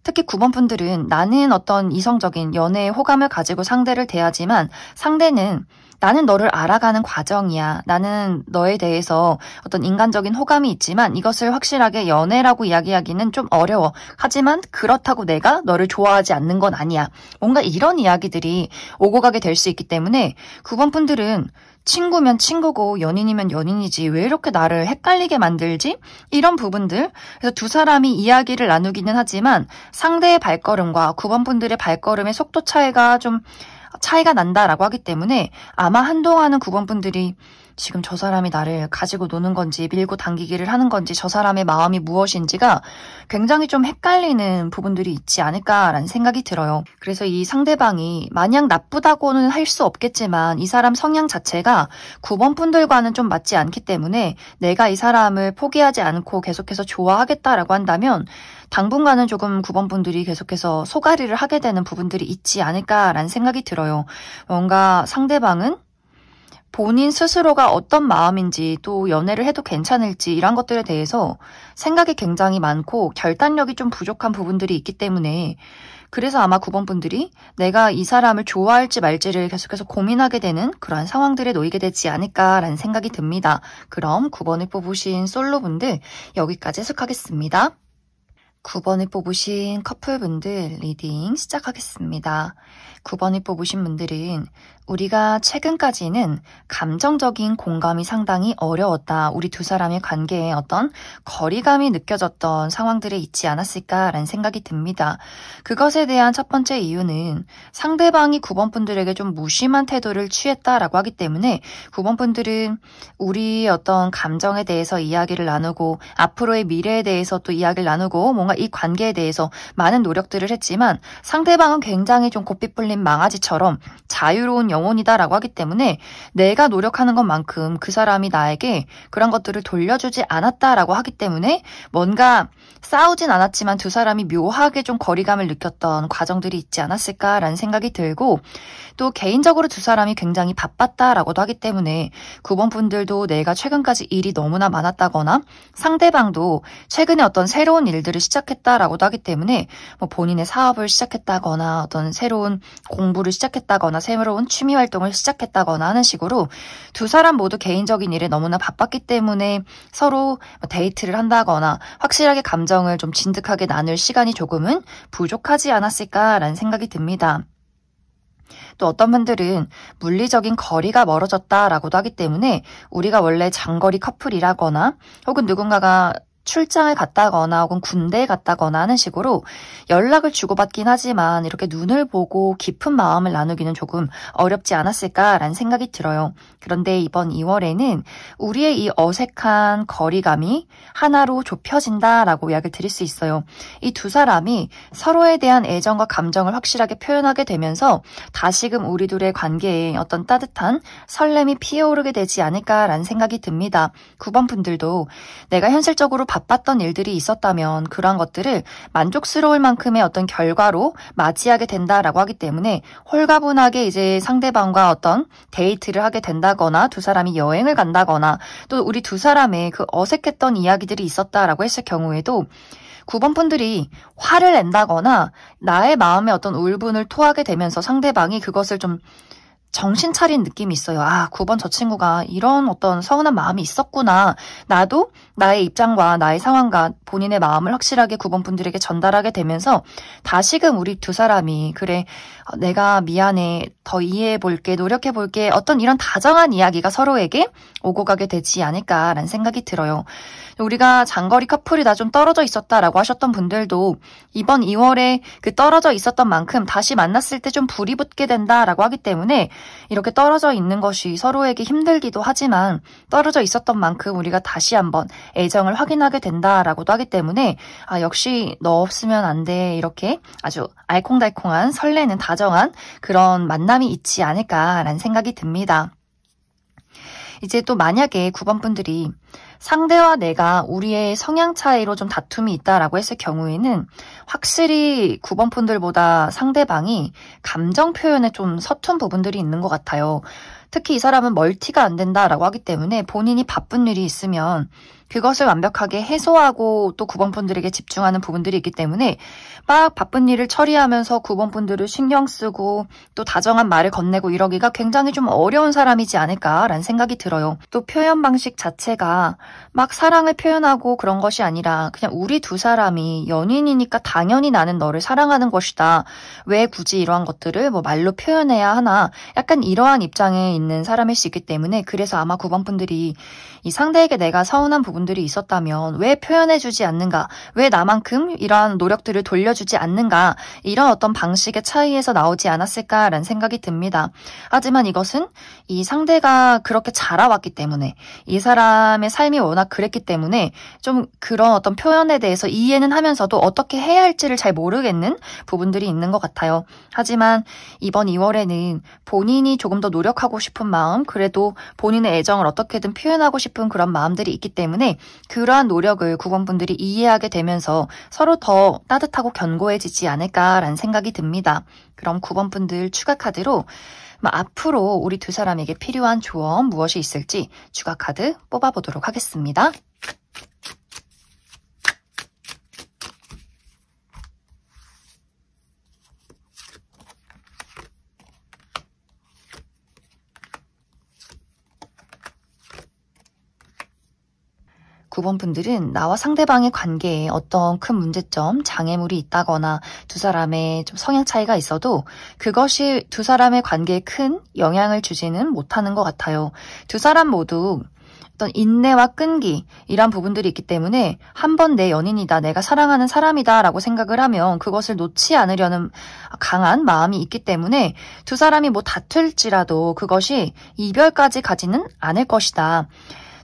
특히 9번 분들은 나는 어떤 이성적인 연애의 호감을 가지고 상대를 대하지만 상대는 나는 너를 알아가는 과정이야. 나는 너에 대해서 어떤 인간적인 호감이 있지만 이것을 확실하게 연애라고 이야기하기는 좀 어려워. 하지만 그렇다고 내가 너를 좋아하지 않는 건 아니야. 뭔가 이런 이야기들이 오고 가게 될 수 있기 때문에 9번 분들은 친구면 친구고 연인이면 연인이지 왜 이렇게 나를 헷갈리게 만들지? 이런 부분들. 그래서 두 사람이 이야기를 나누기는 하지만 상대의 발걸음과 9번 분들의 발걸음의 속도 차이가 난다라고 하기 때문에 아마 한동안은 9번 분들이 지금 저 사람이 나를 가지고 노는 건지 밀고 당기기를 하는 건지 저 사람의 마음이 무엇인지가 굉장히 좀 헷갈리는 부분들이 있지 않을까라는 생각이 들어요. 그래서 이 상대방이 마냥 나쁘다고는 할 수 없겠지만 이 사람 성향 자체가 9번 분들과는 좀 맞지 않기 때문에 내가 이 사람을 포기하지 않고 계속해서 좋아하겠다라고 한다면 당분간은 조금 9번 분들이 계속해서 소가리를 하게 되는 부분들이 있지 않을까라는 생각이 들어요. 뭔가 상대방은 본인 스스로가 어떤 마음인지 또 연애를 해도 괜찮을지 이런 것들에 대해서 생각이 굉장히 많고 결단력이 좀 부족한 부분들이 있기 때문에 그래서 아마 9번 분들이 내가 이 사람을 좋아할지 말지를 계속해서 고민하게 되는 그러한 상황들에 놓이게 되지 않을까라는 생각이 듭니다. 그럼 9번을 뽑으신 솔로분들 여기까지 해석하겠습니다. 9번을 뽑으신 커플분들 리딩 시작하겠습니다. 9번을 뽑으신 분들은 우리가 최근까지는 감정적인 공감이 상당히 어려웠다. 우리 두 사람의 관계에 어떤 거리감이 느껴졌던 상황들에 있지 않았을까라는 생각이 듭니다. 그것에 대한 첫 번째 이유는 상대방이 9번 분들에게 좀 무심한 태도를 취했다라고 하기 때문에 9번 분들은 우리의 어떤 감정에 대해서 이야기를 나누고 앞으로의 미래에 대해서 또 이야기를 나누고 뭔가 이 관계에 대해서 많은 노력들을 했지만 상대방은 굉장히 좀 고삐 뿔린 망아지처럼 자유로운 영혼이다라고 하기 때문에 내가 노력하는 것만큼 그 사람이 나에게 그런 것들을 돌려주지 않았다라고 하기 때문에 뭔가 싸우진 않았지만 두 사람이 묘하게 좀 거리감을 느꼈던 과정들이 있지 않았을까라는 생각이 들고 또 개인적으로 두 사람이 굉장히 바빴다라고도 하기 때문에 9번 분들도 내가 최근까지 일이 너무나 많았다거나 상대방도 최근에 어떤 새로운 일들을 시작했다라고도 하기 때문에 뭐 본인의 사업을 시작했다거나 어떤 새로운 공부를 시작했다거나 새로운 취미 활동을 시작했다거나 하는 식으로 두 사람 모두 개인적인 일에 너무나 바빴기 때문에 서로 데이트를 한다거나 확실하게 감정을 좀 진득하게 나눌 시간이 조금은 부족하지 않았을까라는 생각이 듭니다. 또 어떤 분들은 물리적인 거리가 멀어졌다라고도 하기 때문에 우리가 원래 장거리 커플이라거나 혹은 누군가가 출장을 갔다거나 혹은 군대에 갔다거나 하는 식으로 연락을 주고받긴 하지만 이렇게 눈을 보고 깊은 마음을 나누기는 조금 어렵지 않았을까라는 생각이 들어요. 그런데 이번 2월에는 우리의 이 어색한 거리감이 하나로 좁혀진다라고 이야기를 드릴 수 있어요. 이 두 사람이 서로에 대한 애정과 감정을 확실하게 표현하게 되면서 다시금 우리 둘의 관계에 어떤 따뜻한 설렘이 피어오르게 되지 않을까라는 생각이 듭니다. 9번 분들도 내가 현실적으로 바빴던 일들이 있었다면 그러한 것들을 만족스러울 만큼의 어떤 결과로 맞이하게 된다라고 하기 때문에 홀가분하게 이제 상대방과 어떤 데이트를 하게 된다거나 두 사람이 여행을 간다거나 또 우리 두 사람의 그 어색했던 이야기들이 있었다라고 했을 경우에도 9번 분들이 화를 낸다거나 나의 마음에 어떤 울분을 토하게 되면서 상대방이 그것을 좀 정신 차린 느낌이 있어요. 아, 9번 저 친구가 이런 어떤 서운한 마음이 있었구나. 나도 나의 입장과 나의 상황과 본인의 마음을 확실하게 9번 분들에게 전달하게 되면서 다시금 우리 두 사람이 그래, 내가 미안해, 더 이해해볼게, 노력해볼게, 어떤 이런 다정한 이야기가 서로에게 오고 가게 되지 않을까라는 생각이 들어요. 우리가 장거리 커플이다 좀 떨어져 있었다라고 하셨던 분들도 이번 2월에 그 떨어져 있었던 만큼 다시 만났을 때 좀 불이 붙게 된다라고 하기 때문에 이렇게 떨어져 있는 것이 서로에게 힘들기도 하지만 떨어져 있었던 만큼 우리가 다시 한번 애정을 확인하게 된다라고도 하기 때문에 아, 역시 너 없으면 안 돼. 이렇게 아주 알콩달콩한 설레는 다정한 그런 만남이 있지 않을까라는 생각이 듭니다. 이제 또 만약에 9번 분들이 상대와 내가 우리의 성향 차이로 좀 다툼이 있다라고 했을 경우에는 확실히 9번 분들보다 상대방이 감정 표현에 좀 서툰 부분들이 있는 것 같아요. 특히 이 사람은 멀티가 안 된다라고 하기 때문에 본인이 바쁜 일이 있으면 그것을 완벽하게 해소하고 또 9번 분들에게 집중하는 부분들이 있기 때문에 막 바쁜 일을 처리하면서 9번 분들을 신경 쓰고 또 다정한 말을 건네고 이러기가 굉장히 좀 어려운 사람이지 않을까라는 생각이 들어요. 또 표현 방식 자체가 막 사랑을 표현하고 그런 것이 아니라 그냥 우리 두 사람이 연인이니까 당연히 나는 너를 사랑하는 것이다. 왜 굳이 이러한 것들을 뭐 말로 표현해야 하나 약간 이러한 입장에 있는 사람일 수 있기 때문에 그래서 아마 9번 분들이 이 상대에게 내가 서운한 부분들이 있었다면 왜 표현해주지 않는가? 왜 나만큼 이러한 노력들을 돌려주지 않는가? 이런 어떤 방식의 차이에서 나오지 않았을까라는 생각이 듭니다. 하지만 이것은 이 상대가 그렇게 자라왔기 때문에 이 사람의 삶이 워낙 그랬기 때문에 좀 그런 어떤 표현에 대해서 이해는 하면서도 어떻게 해야 할지를 잘 모르겠는 부분들이 있는 것 같아요. 하지만 이번 2월에는 본인이 조금 더 노력하고 싶은 마음, 그래도 본인의 애정을 어떻게든 표현하고 싶은 그런 마음들이 있기 때문에 그러한 노력을 9번 분들이 이해하게 되면서 서로 더 따뜻하고 견고해지지 않을까라는 생각이 듭니다. 그럼 9번 분들 추가 카드로 앞으로 우리 두 사람에게 필요한 조언 무엇이 있을지 추가 카드 뽑아보도록 하겠습니다. 9번 분들은 나와 상대방의 관계에 어떤 큰 문제점, 장애물이 있다거나 두 사람의 좀 성향 차이가 있어도 그것이 두 사람의 관계에 큰 영향을 주지는 못하는 것 같아요. 두 사람 모두 어떤 인내와 끈기 이런 부분들이 있기 때문에 한 번 내 연인이다, 내가 사랑하는 사람이다 라고 생각을 하면 그것을 놓지 않으려는 강한 마음이 있기 때문에 두 사람이 뭐 다툴지라도 그것이 이별까지 가지는 않을 것이다.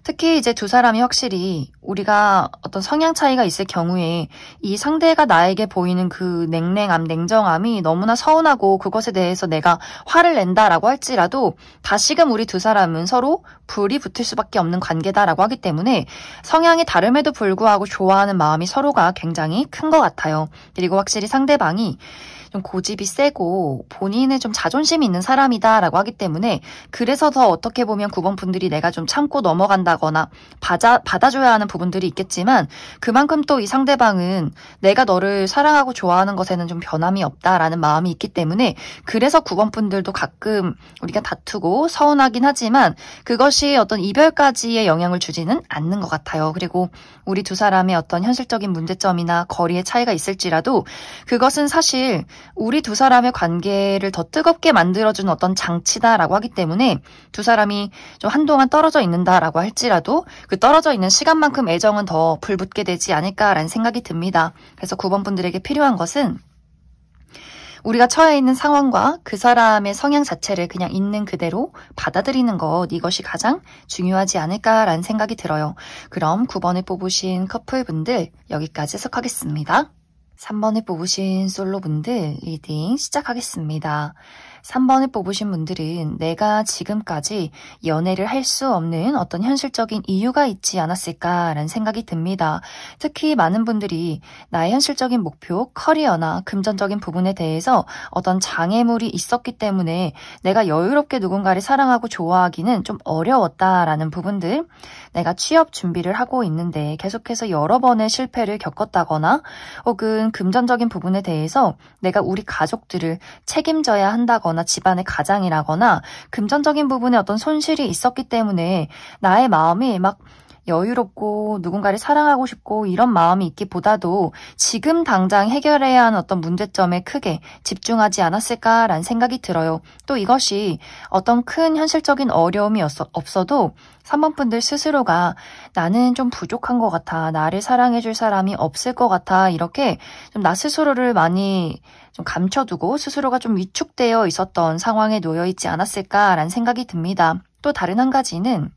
특히 이제 두 사람이 확실히 우리가 어떤 성향 차이가 있을 경우에 이 상대가 나에게 보이는 그 냉랭함, 냉정함이 너무나 서운하고 그것에 대해서 내가 화를 낸다라고 할지라도 다시금 우리 두 사람은 서로 불이 붙을 수밖에 없는 관계다라고 하기 때문에 성향이 다름에도 불구하고 좋아하는 마음이 서로가 굉장히 큰 것 같아요. 그리고 확실히 상대방이 좀 고집이 세고 본인의 좀 자존심이 있는 사람이다라고 하기 때문에 그래서 더 어떻게 보면 9번 분들이 내가 좀 참고 넘어간다거나 받아줘야 하는 부분들이 있겠지만 그만큼 또 이 상대방은 내가 너를 사랑하고 좋아하는 것에는 좀 변함이 없다라는 마음이 있기 때문에 그래서 9번 분들도 가끔 우리가 다투고 서운하긴 하지만 그것이 어떤 이별까지의 영향을 주지는 않는 것 같아요. 그리고 우리 두 사람의 어떤 현실적인 문제점이나 거리의 차이가 있을지라도 그것은 사실 우리 두 사람의 관계를 더 뜨겁게 만들어주는 어떤 장치다라고 하기 때문에 두 사람이 좀 한동안 떨어져 있는다라고 할지 할지라도 그 떨어져 있는 시간만큼 애정은 더 불붙게 되지 않을까라는 생각이 듭니다. 그래서 9번 분들에게 필요한 것은 우리가 처해 있는 상황과 그 사람의 성향 자체를 그냥 있는 그대로 받아들이는 것, 이것이 가장 중요하지 않을까라는 생각이 들어요. 그럼 9번을 뽑으신 커플분들 여기까지 해석하겠습니다. 3번을 뽑으신 솔로분들 리딩 시작하겠습니다. 3번을 뽑으신 분들은 내가 지금까지 연애를 할 수 없는 어떤 현실적인 이유가 있지 않았을까라는 생각이 듭니다. 특히 많은 분들이 나의 현실적인 목표, 커리어나 금전적인 부분에 대해서 어떤 장애물이 있었기 때문에 내가 여유롭게 누군가를 사랑하고 좋아하기는 좀 어려웠다라는 부분들, 내가 취업 준비를 하고 있는데 계속해서 여러 번의 실패를 겪었다거나 혹은 금전적인 부분에 대해서 내가 우리 가족들을 책임져야 한다거나 집안의 가장이라거나 금전적인 부분에 어떤 손실이 있었기 때문에 나의 마음이 막 여유롭고 누군가를 사랑하고 싶고 이런 마음이 있기보다도 지금 당장 해결해야 하는 어떤 문제점에 크게 집중하지 않았을까라는 생각이 들어요. 또 이것이 어떤 큰 현실적인 어려움이 없어도 3번 분들 스스로가 나는 좀 부족한 것 같아, 나를 사랑해줄 사람이 없을 것 같아, 이렇게 좀 나 스스로를 많이 좀 감춰두고 스스로가 좀 위축되어 있었던 상황에 놓여 있지 않았을까라는 생각이 듭니다. 또 다른 한 가지는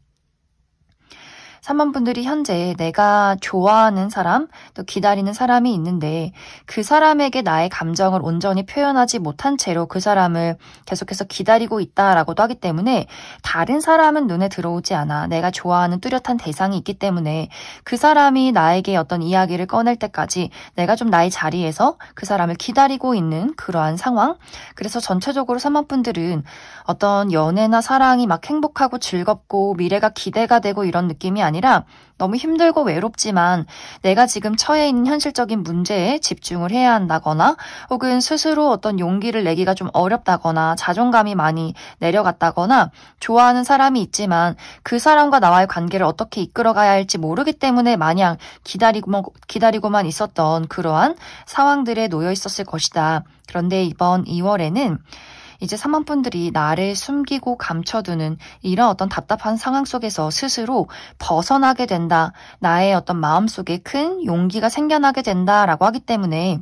3번 분들이 현재 내가 좋아하는 사람, 또 기다리는 사람이 있는데 그 사람에게 나의 감정을 온전히 표현하지 못한 채로 그 사람을 계속해서 기다리고 있다라고도 하기 때문에 다른 사람은 눈에 들어오지 않아. 내가 좋아하는 뚜렷한 대상이 있기 때문에 그 사람이 나에게 어떤 이야기를 꺼낼 때까지 내가 좀 나의 자리에서 그 사람을 기다리고 있는 그러한 상황. 그래서 전체적으로 3번 분들은 어떤 연애나 사랑이 막 행복하고 즐겁고 미래가 기대가 되고 이런 느낌이 아니라 너무 힘들고 외롭지만 내가 지금 처해 있는 현실적인 문제에 집중을 해야 한다거나 혹은 스스로 어떤 용기를 내기가 좀 어렵다거나 자존감이 많이 내려갔다거나 좋아하는 사람이 있지만 그 사람과 나와의 관계를 어떻게 이끌어가야 할지 모르기 때문에 마냥 기다리고만 있었던 그러한 상황들에 놓여 있었을 것이다. 그런데 이번 2월에는 이제 3번 분들이 나를 숨기고 감춰두는 이런 어떤 답답한 상황 속에서 스스로 벗어나게 된다. 나의 어떤 마음속에 큰 용기가 생겨나게 된다라고 하기 때문에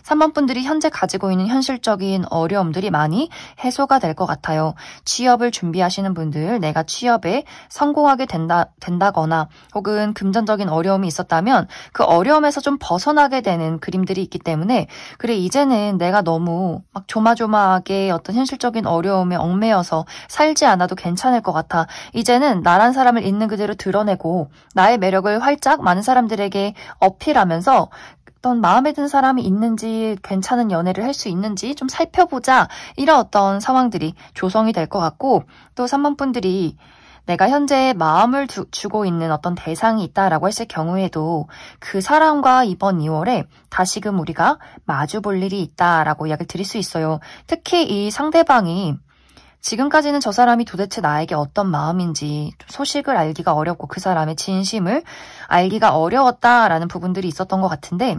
3번 분들이 현재 가지고 있는 현실적인 어려움들이 많이 해소가 될 것 같아요. 취업을 준비하시는 분들, 내가 취업에 성공하게 된다거나 혹은 금전적인 어려움이 있었다면 그 어려움에서 좀 벗어나게 되는 그림들이 있기 때문에 그래 이제는 내가 너무 막 조마조마하게 어떤 현실적인 어려움에 얽매여서 살지 않아도 괜찮을 것 같아. 이제는 나란 사람을 있는 그대로 드러내고 나의 매력을 활짝 많은 사람들에게 어필하면서 어떤 마음에 드는 사람이 있는지 괜찮은 연애를 할 수 있는지 좀 살펴보자. 이런 어떤 상황들이 조성이 될 것 같고 또 3번 분들이 내가 현재 마음을 주고 있는 어떤 대상이 있다라고 했을 경우에도 그 사람과 이번 2월에 다시금 우리가 마주 볼 일이 있다라고 이야기를 드릴 수 있어요. 특히 이 상대방이 지금까지는 저 사람이 도대체 나에게 어떤 마음인지 소식을 알기가 어렵고 그 사람의 진심을 알기가 어려웠다라는 부분들이 있었던 것 같은데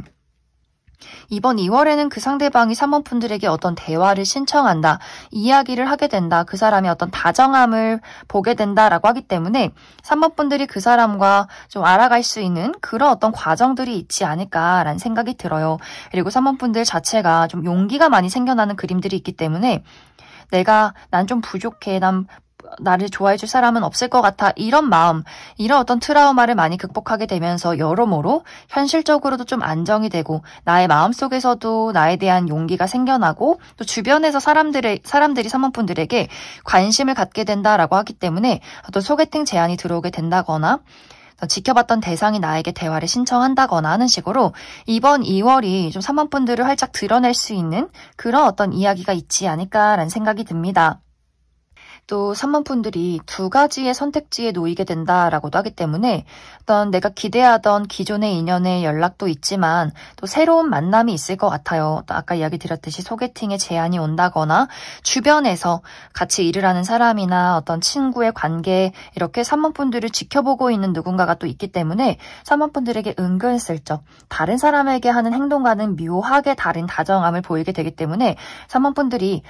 이번 2월에는 그 상대방이 3번 분들에게 어떤 대화를 신청한다, 이야기를 하게 된다, 그 사람의 어떤 다정함을 보게 된다라고 하기 때문에 3번 분들이 그 사람과 좀 알아갈 수 있는 그런 어떤 과정들이 있지 않을까라는 생각이 들어요. 그리고 3번 분들 자체가 좀 용기가 많이 생겨나는 그림들이 있기 때문에 난 좀 부족해, 나를 좋아해줄 사람은 없을 것 같아, 이런 마음, 이런 어떤 트라우마를 많이 극복하게 되면서 여러모로 현실적으로도 좀 안정이 되고 나의 마음속에서도 나에 대한 용기가 생겨나고 또 주변에서 사람들이 3번 분들에게 관심을 갖게 된다라고 하기 때문에 어떤 소개팅 제안이 들어오게 된다거나 지켜봤던 대상이 나에게 대화를 신청한다거나 하는 식으로 이번 2월이 좀 3번 분들을 활짝 드러낼 수 있는 그런 어떤 이야기가 있지 않을까라는 생각이 듭니다. 또 3번 분들이 두 가지의 선택지에 놓이게 된다라고도 하기 때문에 어떤 내가 기대하던 기존의 인연의 연락도 있지만 또 새로운 만남이 있을 것 같아요. 또 아까 이야기 드렸듯이 소개팅에 제안이 온다거나 주변에서 같이 일을 하는 사람이나 어떤 친구의 관계 이렇게 3번 분들을 지켜보고 있는 누군가가 또 있기 때문에 3번 분들에게 은근슬쩍 다른 사람에게 하는 행동과는 묘하게 다른 다정함을 보이게 되기 때문에 3번 분들이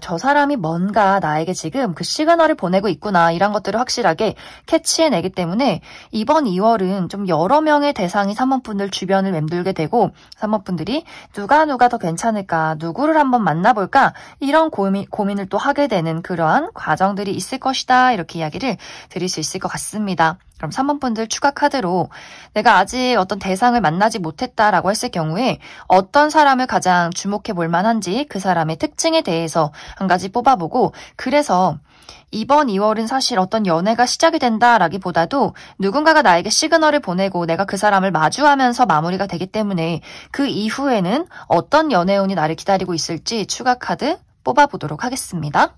저 사람이 뭔가 나에게 지금 그 시그널을 보내고 있구나 이런 것들을 확실하게 캐치해내기 때문에 이번 2월은 좀 여러 명의 대상이 3번분들 주변을 맴돌게 되고 3번분들이 누가 더 괜찮을까, 누구를 한번 만나볼까 이런 고민을 또 하게 되는 그러한 과정들이 있을 것이다 이렇게 이야기를 드릴 수 있을 것 같습니다. 그럼 3번분들 추가 카드로 내가 아직 어떤 대상을 만나지 못했다라고 했을 경우에 어떤 사람을 가장 주목해 볼 만한지 그 사람의 특징에 대해서 한 가지 뽑아보고 그래서 이번 2월은 사실 어떤 연애가 시작이 된다라기보다도 누군가가 나에게 시그널을 보내고 내가 그 사람을 마주하면서 마무리가 되기 때문에 그 이후에는 어떤 연애운이 나를 기다리고 있을지 추가 카드 뽑아보도록 하겠습니다.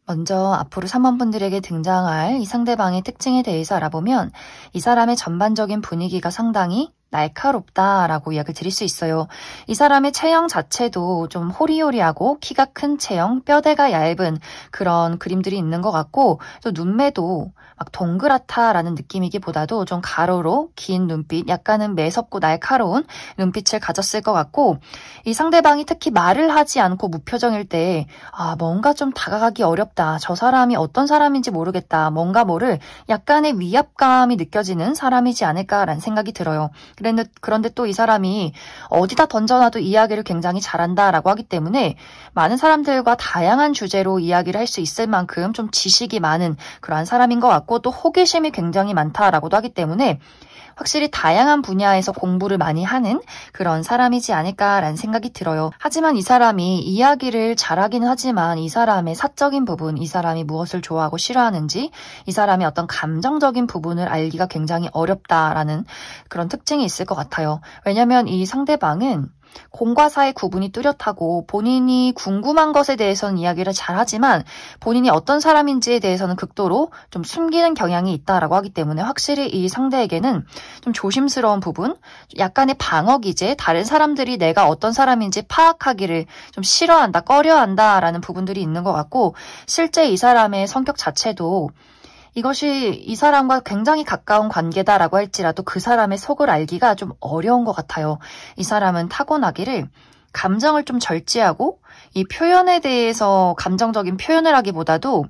먼저 앞으로 3번분들에게 등장할 이 상대방의 특징에 대해서 알아보면 이 사람의 전반적인 분위기가 상당히 날카롭다라고 이야기를 드릴 수 있어요. 이 사람의 체형 자체도 좀 호리호리하고 키가 큰 체형, 뼈대가 얇은 그런 그림들이 있는 것 같고 또 눈매도 막 동그랗다라는 느낌이기보다도 좀 가로로 긴 눈빛, 약간은 매섭고 날카로운 눈빛을 가졌을 것 같고 이 상대방이 특히 말을 하지 않고 무표정일 때 뭔가 좀 다가가기 어렵다. 저 사람이 어떤 사람인지 모르겠다. 뭔가 모를 약간의 위압감이 느껴지는 사람이지 않을까라는 생각이 들어요. 그런데 또 이 사람이 어디다 던져놔도 이야기를 굉장히 잘한다라고 하기 때문에 많은 사람들과 다양한 주제로 이야기를 할 수 있을 만큼 좀 지식이 많은 그러한 사람인 것 같고 또 호기심이 굉장히 많다라고도 하기 때문에 확실히 다양한 분야에서 공부를 많이 하는 그런 사람이지 않을까라는 생각이 들어요. 하지만 이 사람이 이야기를 잘하긴 하지만 이 사람의 사적인 부분, 이 사람이 무엇을 좋아하고 싫어하는지, 이 사람의 어떤 감정적인 부분을 알기가 굉장히 어렵다라는 그런 특징이 있을 것 같아요. 왜냐하면 이 상대방은 공과 사의 구분이 뚜렷하고 본인이 궁금한 것에 대해서는 이야기를 잘하지만 본인이 어떤 사람인지에 대해서는 극도로 좀 숨기는 경향이 있다라고 하기 때문에 확실히 이 상대에게는 좀 조심스러운 부분, 약간의 방어 기제, 다른 사람들이 내가 어떤 사람인지 파악하기를 좀 싫어한다, 꺼려한다라는 부분들이 있는 것 같고 실제 이 사람의 성격 자체도 이것이 이 사람과 굉장히 가까운 관계다라고 할지라도 그 사람의 속을 알기가 좀 어려운 것 같아요. 이 사람은 타고나기를 감정을 좀 절제하고 이 표현에 대해서 감정적인 표현을 하기보다도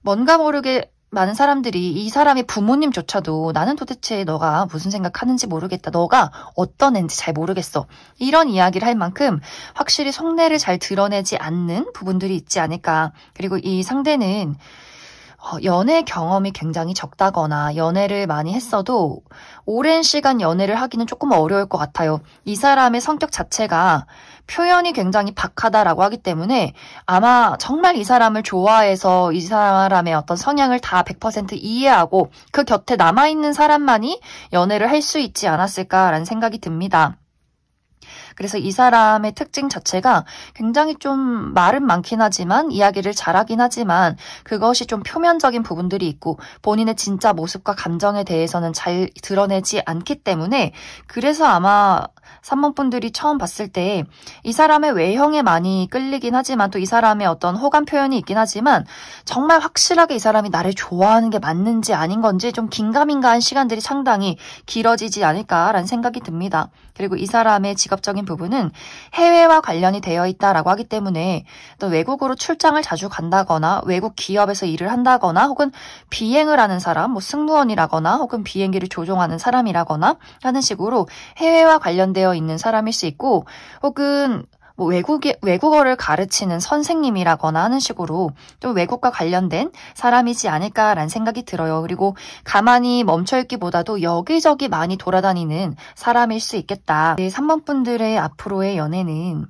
뭔가 모르게 많은 사람들이 이 사람의 부모님조차도 나는 도대체 너가 무슨 생각하는지 모르겠다. 너가 어떤 애인지 잘 모르겠어. 이런 이야기를 할 만큼 확실히 속내를 잘 드러내지 않는 부분들이 있지 않을까. 그리고 이 상대는 연애 경험이 굉장히 적다거나 연애를 많이 했어도 오랜 시간 연애를 하기는 조금 어려울 것 같아요. 이 사람의 성격 자체가 표현이 굉장히 박하다라고 하기 때문에 아마 정말 이 사람을 좋아해서 이 사람의 어떤 성향을 다 100% 이해하고 그 곁에 남아있는 사람만이 연애를 할 수 있지 않았을까라는 생각이 듭니다. 그래서 이 사람의 특징 자체가 굉장히 좀 말은 많긴 하지만 이야기를 잘하긴 하지만 그것이 좀 표면적인 부분들이 있고 본인의 진짜 모습과 감정에 대해서는 잘 드러내지 않기 때문에 그래서 아마 3번분들이 처음 봤을 때 이 사람의 외형에 많이 끌리긴 하지만 또 이 사람의 어떤 호감 표현이 있긴 하지만 정말 확실하게 이 사람이 나를 좋아하는 게 맞는지 아닌 건지 좀 긴가민가한 시간들이 상당히 길어지지 않을까라는 생각이 듭니다. 그리고 이 사람의 직업적인 부분은 해외와 관련이 되어 있다라고 하기 때문에 또 외국으로 출장을 자주 간다거나 외국 기업에서 일을 한다거나 혹은 비행을 하는 사람, 뭐 승무원이라거나 혹은 비행기를 조종하는 사람이라거나 하는 식으로 해외와 관련되어 있는 사람일 수 있고 혹은 뭐 외국어를 가르치는 선생님이라거나 하는 식으로 좀 외국과 관련된 사람이지 않을까라는 생각이 들어요. 그리고 가만히 멈춰있기보다도 여기저기 많이 돌아다니는 사람일 수 있겠다. 3번 분들의 앞으로의 연애는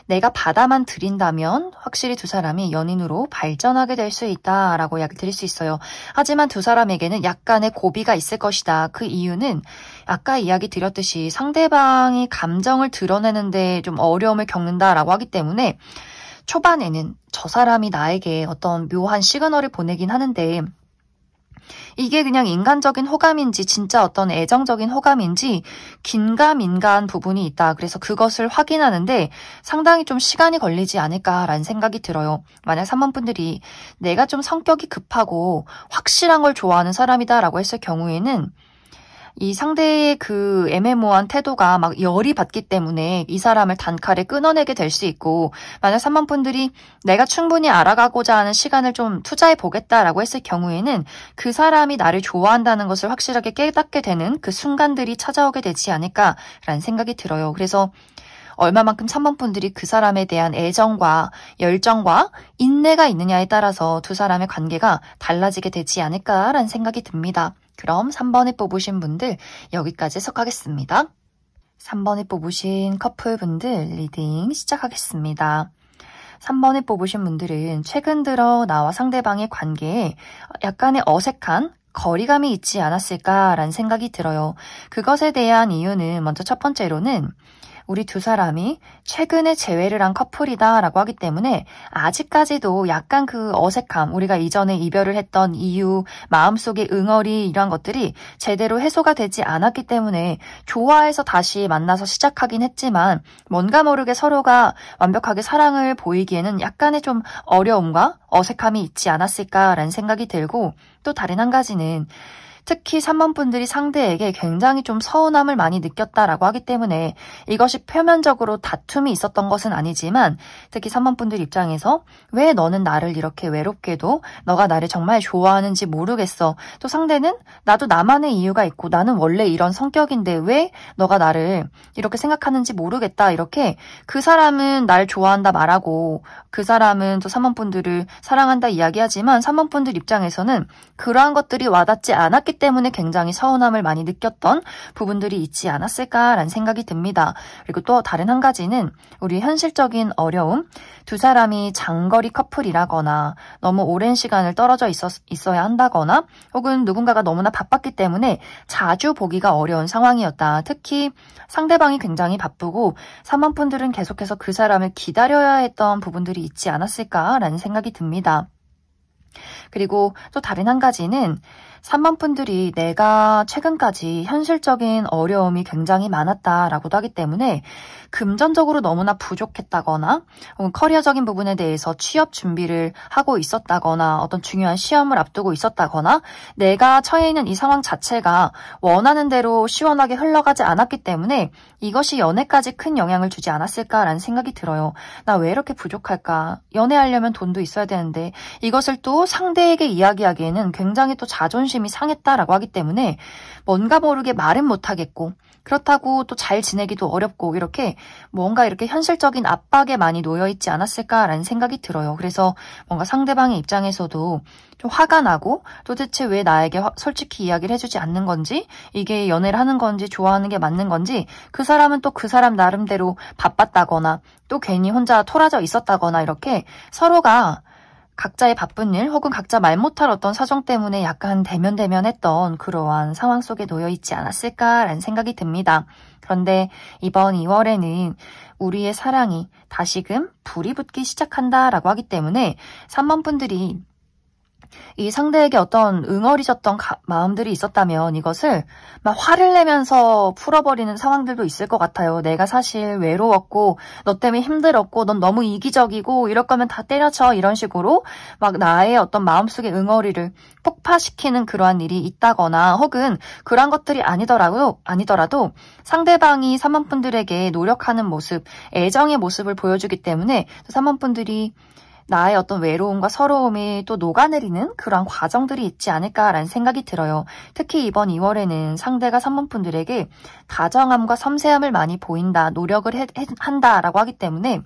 내가 받아만 들인다면 확실히 두 사람이 연인으로 발전하게 될 수 있다라고 이야기 드릴 수 있어요. 하지만 두 사람에게는 약간의 고비가 있을 것이다. 그 이유는 아까 이야기 드렸듯이 상대방이 감정을 드러내는데 좀 어려움을 겪는다라고 하기 때문에 초반에는 저 사람이 나에게 어떤 묘한 시그널을 보내긴 하는데 이게 그냥 인간적인 호감인지 진짜 어떤 애정적인 호감인지 긴가민가한 부분이 있다. 그래서 그것을 확인하는데 상당히 좀 시간이 걸리지 않을까라는 생각이 들어요. 만약 3번 분들이 내가 좀 성격이 급하고 확실한 걸 좋아하는 사람이다라고 했을 경우에는 이 상대의 그 애매모호한 태도가 막 열이 받기 때문에 이 사람을 단칼에 끊어내게 될 수 있고, 만약 3번 분들이 내가 충분히 알아가고자 하는 시간을 좀 투자해 보겠다라고 했을 경우에는 그 사람이 나를 좋아한다는 것을 확실하게 깨닫게 되는 그 순간들이 찾아오게 되지 않을까라는 생각이 들어요. 그래서 얼마만큼 3번 분들이 그 사람에 대한 애정과 열정과 인내가 있느냐에 따라서 두 사람의 관계가 달라지게 되지 않을까라는 생각이 듭니다. 그럼 3번에 뽑으신 분들 여기까지 해석하겠습니다. 3번에 뽑으신 커플분들 리딩 시작하겠습니다. 3번에 뽑으신 분들은 최근 들어 나와 상대방의 관계에 약간의 어색한 거리감이 있지 않았을까라는 생각이 들어요. 그것에 대한 이유는 먼저 첫 번째로는 우리 두 사람이 최근에 재회를 한 커플이다라고 하기 때문에 아직까지도 약간 그 어색함, 우리가 이전에 이별을 했던 이유, 마음속의 응어리 이런 것들이 제대로 해소가 되지 않았기 때문에 좋아해서 다시 만나서 시작하긴 했지만 뭔가 모르게 서로가 완벽하게 사랑을 보이기에는 약간의 좀 어려움과 어색함이 있지 않았을까라는 생각이 들고, 또 다른 한 가지는 특히 3번 분들이 상대에게 굉장히 좀 서운함을 많이 느꼈다라고 하기 때문에 이것이 표면적으로 다툼이 있었던 것은 아니지만 특히 3번 분들 입장에서 왜 너는 나를 이렇게 외롭게도 너가 나를 정말 좋아하는지 모르겠어. 또 상대는 나도 나만의 이유가 있고 나는 원래 이런 성격인데 왜 너가 나를 이렇게 생각하는지 모르겠다. 이렇게 그 사람은 날 좋아한다 말하고 그 사람은 또 3번 분들을 사랑한다 이야기하지만 3번 분들 입장에서는 그러한 것들이 와닿지 않았기 때문에 굉장히 서운함을 많이 느꼈던 부분들이 있지 않았을까라는 생각이 듭니다. 그리고 또 다른 한 가지는 우리 현실적인 어려움, 두 사람이 장거리 커플이라거나 너무 오랜 시간을 떨어져 있어야 한다거나 혹은 누군가가 너무나 바빴기 때문에 자주 보기가 어려운 상황이었다. 특히 상대방이 굉장히 바쁘고 3번 분들은 계속해서 그 사람을 기다려야 했던 부분들이 있지 않았을까라는 생각이 듭니다. 그리고 또 다른 한 가지는 3번 분들이 내가 최근까지 현실적인 어려움이 굉장히 많았다라고도 하기 때문에 금전적으로 너무나 부족했다거나 혹은 커리어적인 부분에 대해서 취업 준비를 하고 있었다거나 어떤 중요한 시험을 앞두고 있었다거나 내가 처해 있는 이 상황 자체가 원하는 대로 시원하게 흘러가지 않았기 때문에 이것이 연애까지 큰 영향을 주지 않았을까라는 생각이 들어요. 나 왜 이렇게 부족할까? 연애하려면 돈도 있어야 되는데 이것을 또 상대에게 이야기하기에는 굉장히 또 자존심이 상했다라고 하기 때문에 뭔가 모르게 말은 못하겠고 그렇다고 또 잘 지내기도 어렵고 이렇게 뭔가 이렇게 현실적인 압박에 많이 놓여있지 않았을까라는 생각이 들어요. 그래서 뭔가 상대방의 입장에서도 좀 화가 나고 도대체 왜 나에게 솔직히 이야기를 해주지 않는 건지, 이게 연애를 하는 건지 좋아하는 게 맞는 건지, 그 사람은 또 그 사람 나름대로 바빴다거나 또 괜히 혼자 토라져 있었다거나 이렇게 서로가 각자의 바쁜 일 혹은 각자 말 못할 어떤 사정 때문에 약간 대면대면했던 그러한 상황 속에 놓여있지 않았을까라는 생각이 듭니다. 그런데 이번 2월에는 우리의 사랑이 다시금 불이 붙기 시작한다라고 하기 때문에 3번 분들이 이 상대에게 어떤 응어리졌던 마음들이 있었다면 이것을 막 화를 내면서 풀어버리는 상황들도 있을 것 같아요. 내가 사실 외로웠고 너 때문에 힘들었고 넌 너무 이기적이고 이럴 거면 다 때려쳐 이런 식으로 막 나의 어떤 마음속의 응어리를 폭파시키는 그러한 일이 있다거나 혹은 그러한 것들이 아니더라도 상대방이 3번 분들에게 노력하는 모습, 애정의 모습을 보여주기 때문에 3번 분들이 나의 어떤 외로움과 서러움이 또 녹아내리는 그런 과정들이 있지 않을까라는 생각이 들어요. 특히 이번 2월에는 상대가 3번 분들에게 다정함과 섬세함을 많이 보인다, 노력을 한다라고 하기 때문에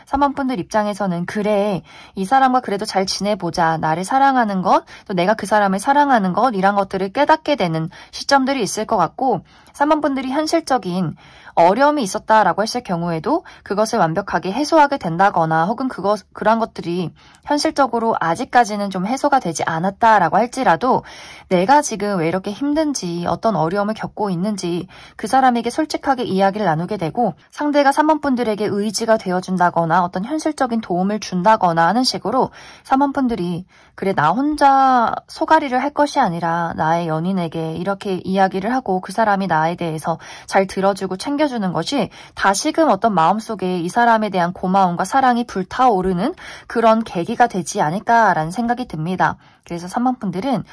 3번 분들 입장에서는 그래, 이 사람과 그래도 잘 지내보자, 나를 사랑하는 것, 또 내가 그 사람을 사랑하는 것, 이런 것들을 깨닫게 되는 시점들이 있을 것 같고 3번 분들이 현실적인 어려움이 있었다라고 했을 경우에도 그것을 완벽하게 해소하게 된다거나 혹은 그러한 것들이 현실적으로 아직까지는 좀 해소가 되지 않았다라고 할지라도 내가 지금 왜 이렇게 힘든지 어떤 어려움을 겪고 있는지 그 사람에게 솔직하게 이야기를 나누게 되고 상대가 3번 분들에게 의지가 되어준다거나 해준다거나 어떤 현실적인 도움을 준다거나 하는 식으로 3번 분들이 그래 나 혼자 소가리를 할 것이 아니라 나의 연인에게 이렇게 이야기를 하고 그 사람이 나에 대해서 잘 들어주고 챙겨주는 것이 다시금 어떤 마음속에 이 사람에 대한 고마움과 사랑이 불타오르는 그런 계기가 되지 않을까라는 생각이 듭니다. 그래서 3번 분들은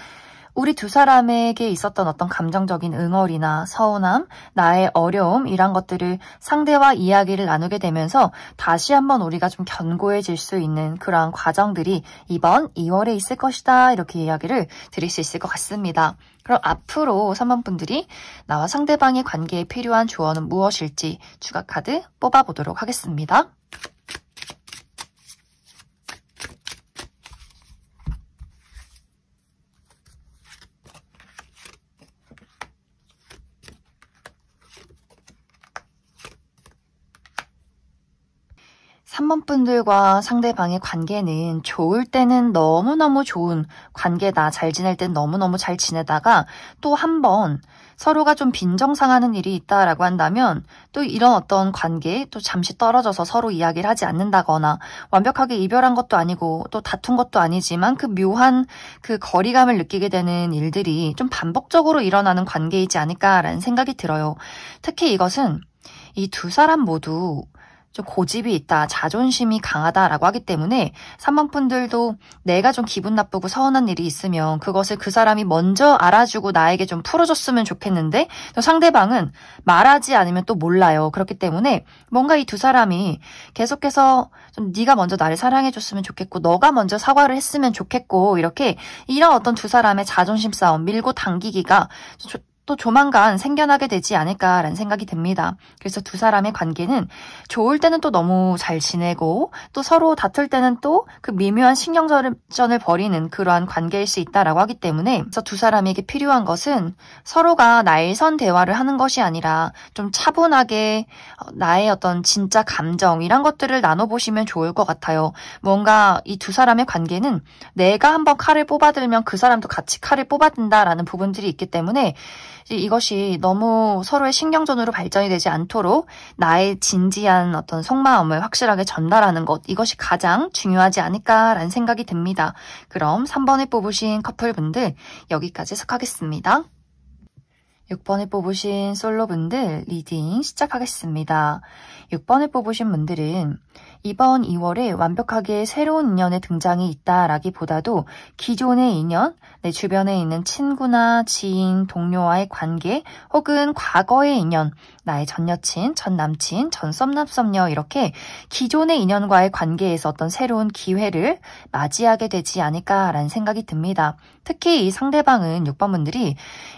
우리 두 사람에게 있었던 어떤 감정적인 응어리나 서운함, 나의 어려움 이런 것들을 상대와 이야기를 나누게 되면서 다시 한번 우리가 좀 견고해질 수 있는 그러한 과정들이 이번 2월에 있을 것이다 이렇게 이야기를 드릴 수 있을 것 같습니다. 그럼 앞으로 3번 분들이 나와 상대방의 관계에 필요한 조언은 무엇일지 추가 카드 뽑아보도록 하겠습니다. 3번 분들과 상대방의 관계는 좋을 때는 너무너무 좋은 관계다. 잘 지낼 땐 너무너무 잘 지내다가 또 한 번 서로가 좀 빈정상하는 일이 있다라고 한다면 또 이런 어떤 관계에 또 잠시 떨어져서 서로 이야기를 하지 않는다거나 완벽하게 이별한 것도 아니고 또 다툰 것도 아니지만 그 묘한 그 거리감을 느끼게 되는 일들이 좀 반복적으로 일어나는 관계이지 않을까라는 생각이 들어요. 특히 이것은 이 두 사람 모두 좀 고집이 있다, 자존심이 강하다라고 하기 때문에 3번 분들도 내가 좀 기분 나쁘고 서운한 일이 있으면 그것을 그 사람이 먼저 알아주고 나에게 좀 풀어줬으면 좋겠는데 또 상대방은 말하지 않으면 또 몰라요. 그렇기 때문에 뭔가 이 두 사람이 계속해서 좀 네가 먼저 나를 사랑해줬으면 좋겠고 너가 먼저 사과를 했으면 좋겠고 이렇게 이런 어떤 두 사람의 자존심 싸움, 밀고 당기기가 또 조만간 생겨나게 되지 않을까라는 생각이 듭니다. 그래서 두 사람의 관계는 좋을 때는 또 너무 잘 지내고 또 서로 다툴 때는 또 그 미묘한 신경전을 벌이는 그러한 관계일 수 있다라고 하기 때문에 그래서 두 사람에게 필요한 것은 서로가 날선 대화를 하는 것이 아니라 좀 차분하게 나의 어떤 진짜 감정 이런 것들을 나눠보시면 좋을 것 같아요. 뭔가 이 두 사람의 관계는 내가 한번 칼을 뽑아들면 그 사람도 같이 칼을 뽑아든다라는 부분들이 있기 때문에 이것이 너무 서로의 신경전으로 발전이 되지 않도록 나의 진지한 어떤 속마음을 확실하게 전달하는 것 이것이 가장 중요하지 않을까라는 생각이 듭니다. 그럼 3번에 뽑으신 커플분들 여기까지 해석하겠습니다. 6번에 뽑으신 솔로분들 리딩 시작하겠습니다. 6번에 뽑으신 분들은 이번 2월에 완벽하게 새로운 인연의 등장이 있다라기보다도 기존의 인연, 내 주변에 있는 친구나 지인, 동료와의 관계 혹은 과거의 인연, 나의 전 여친, 전 남친, 전 썸남썸녀 이렇게 기존의 인연과의 관계에서 어떤 새로운 기회를 맞이하게 되지 않을까라는 생각이 듭니다. 특히 이 상대방은 6번 분들이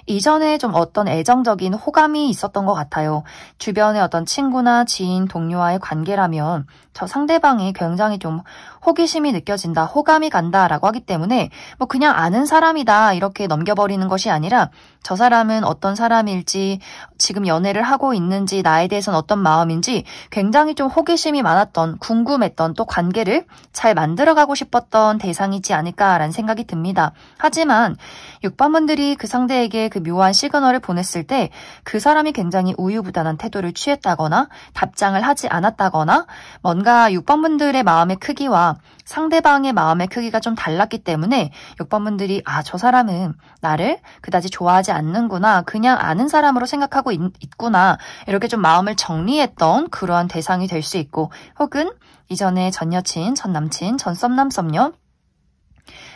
이전에 좀 어떤 애정적인 호감이 있었던 것 같아요. 주변의 어떤 친구나 지인, 동료와의 관계라면 저 상대방이 굉장히 좀 호기심이 느껴진다, 호감이 간다라고 하기 때문에 뭐 그냥 아는 사람이다 이렇게 넘겨버리는 것이 아니라 저 사람은 어떤 사람일지 지금 연애를 하고 있는지 나에 대해서는 어떤 마음인지 굉장히 좀 호기심이 많았던 궁금했던 또 관계를 잘 만들어가고 싶었던 대상이지 않을까라는 생각이 듭니다. 하지만 6번분들이 그 상대에게 그 묘한 시그널을 보냈을 때 그 사람이 굉장히 우유부단한 태도를 취했다거나 답장을 하지 않았다거나 뭔가 6번분들의 마음의 크기와 상대방의 마음의 크기가 좀 달랐기 때문에 6번분들이 저 사람은 나를 그다지 좋아하지 않는구나 그냥 아는 사람으로 생각하고 있구나 이렇게 좀 마음을 정리했던 그러한 대상이 될 수 있고 혹은 이전에 전 여친, 전 남친, 전 썸남썸녀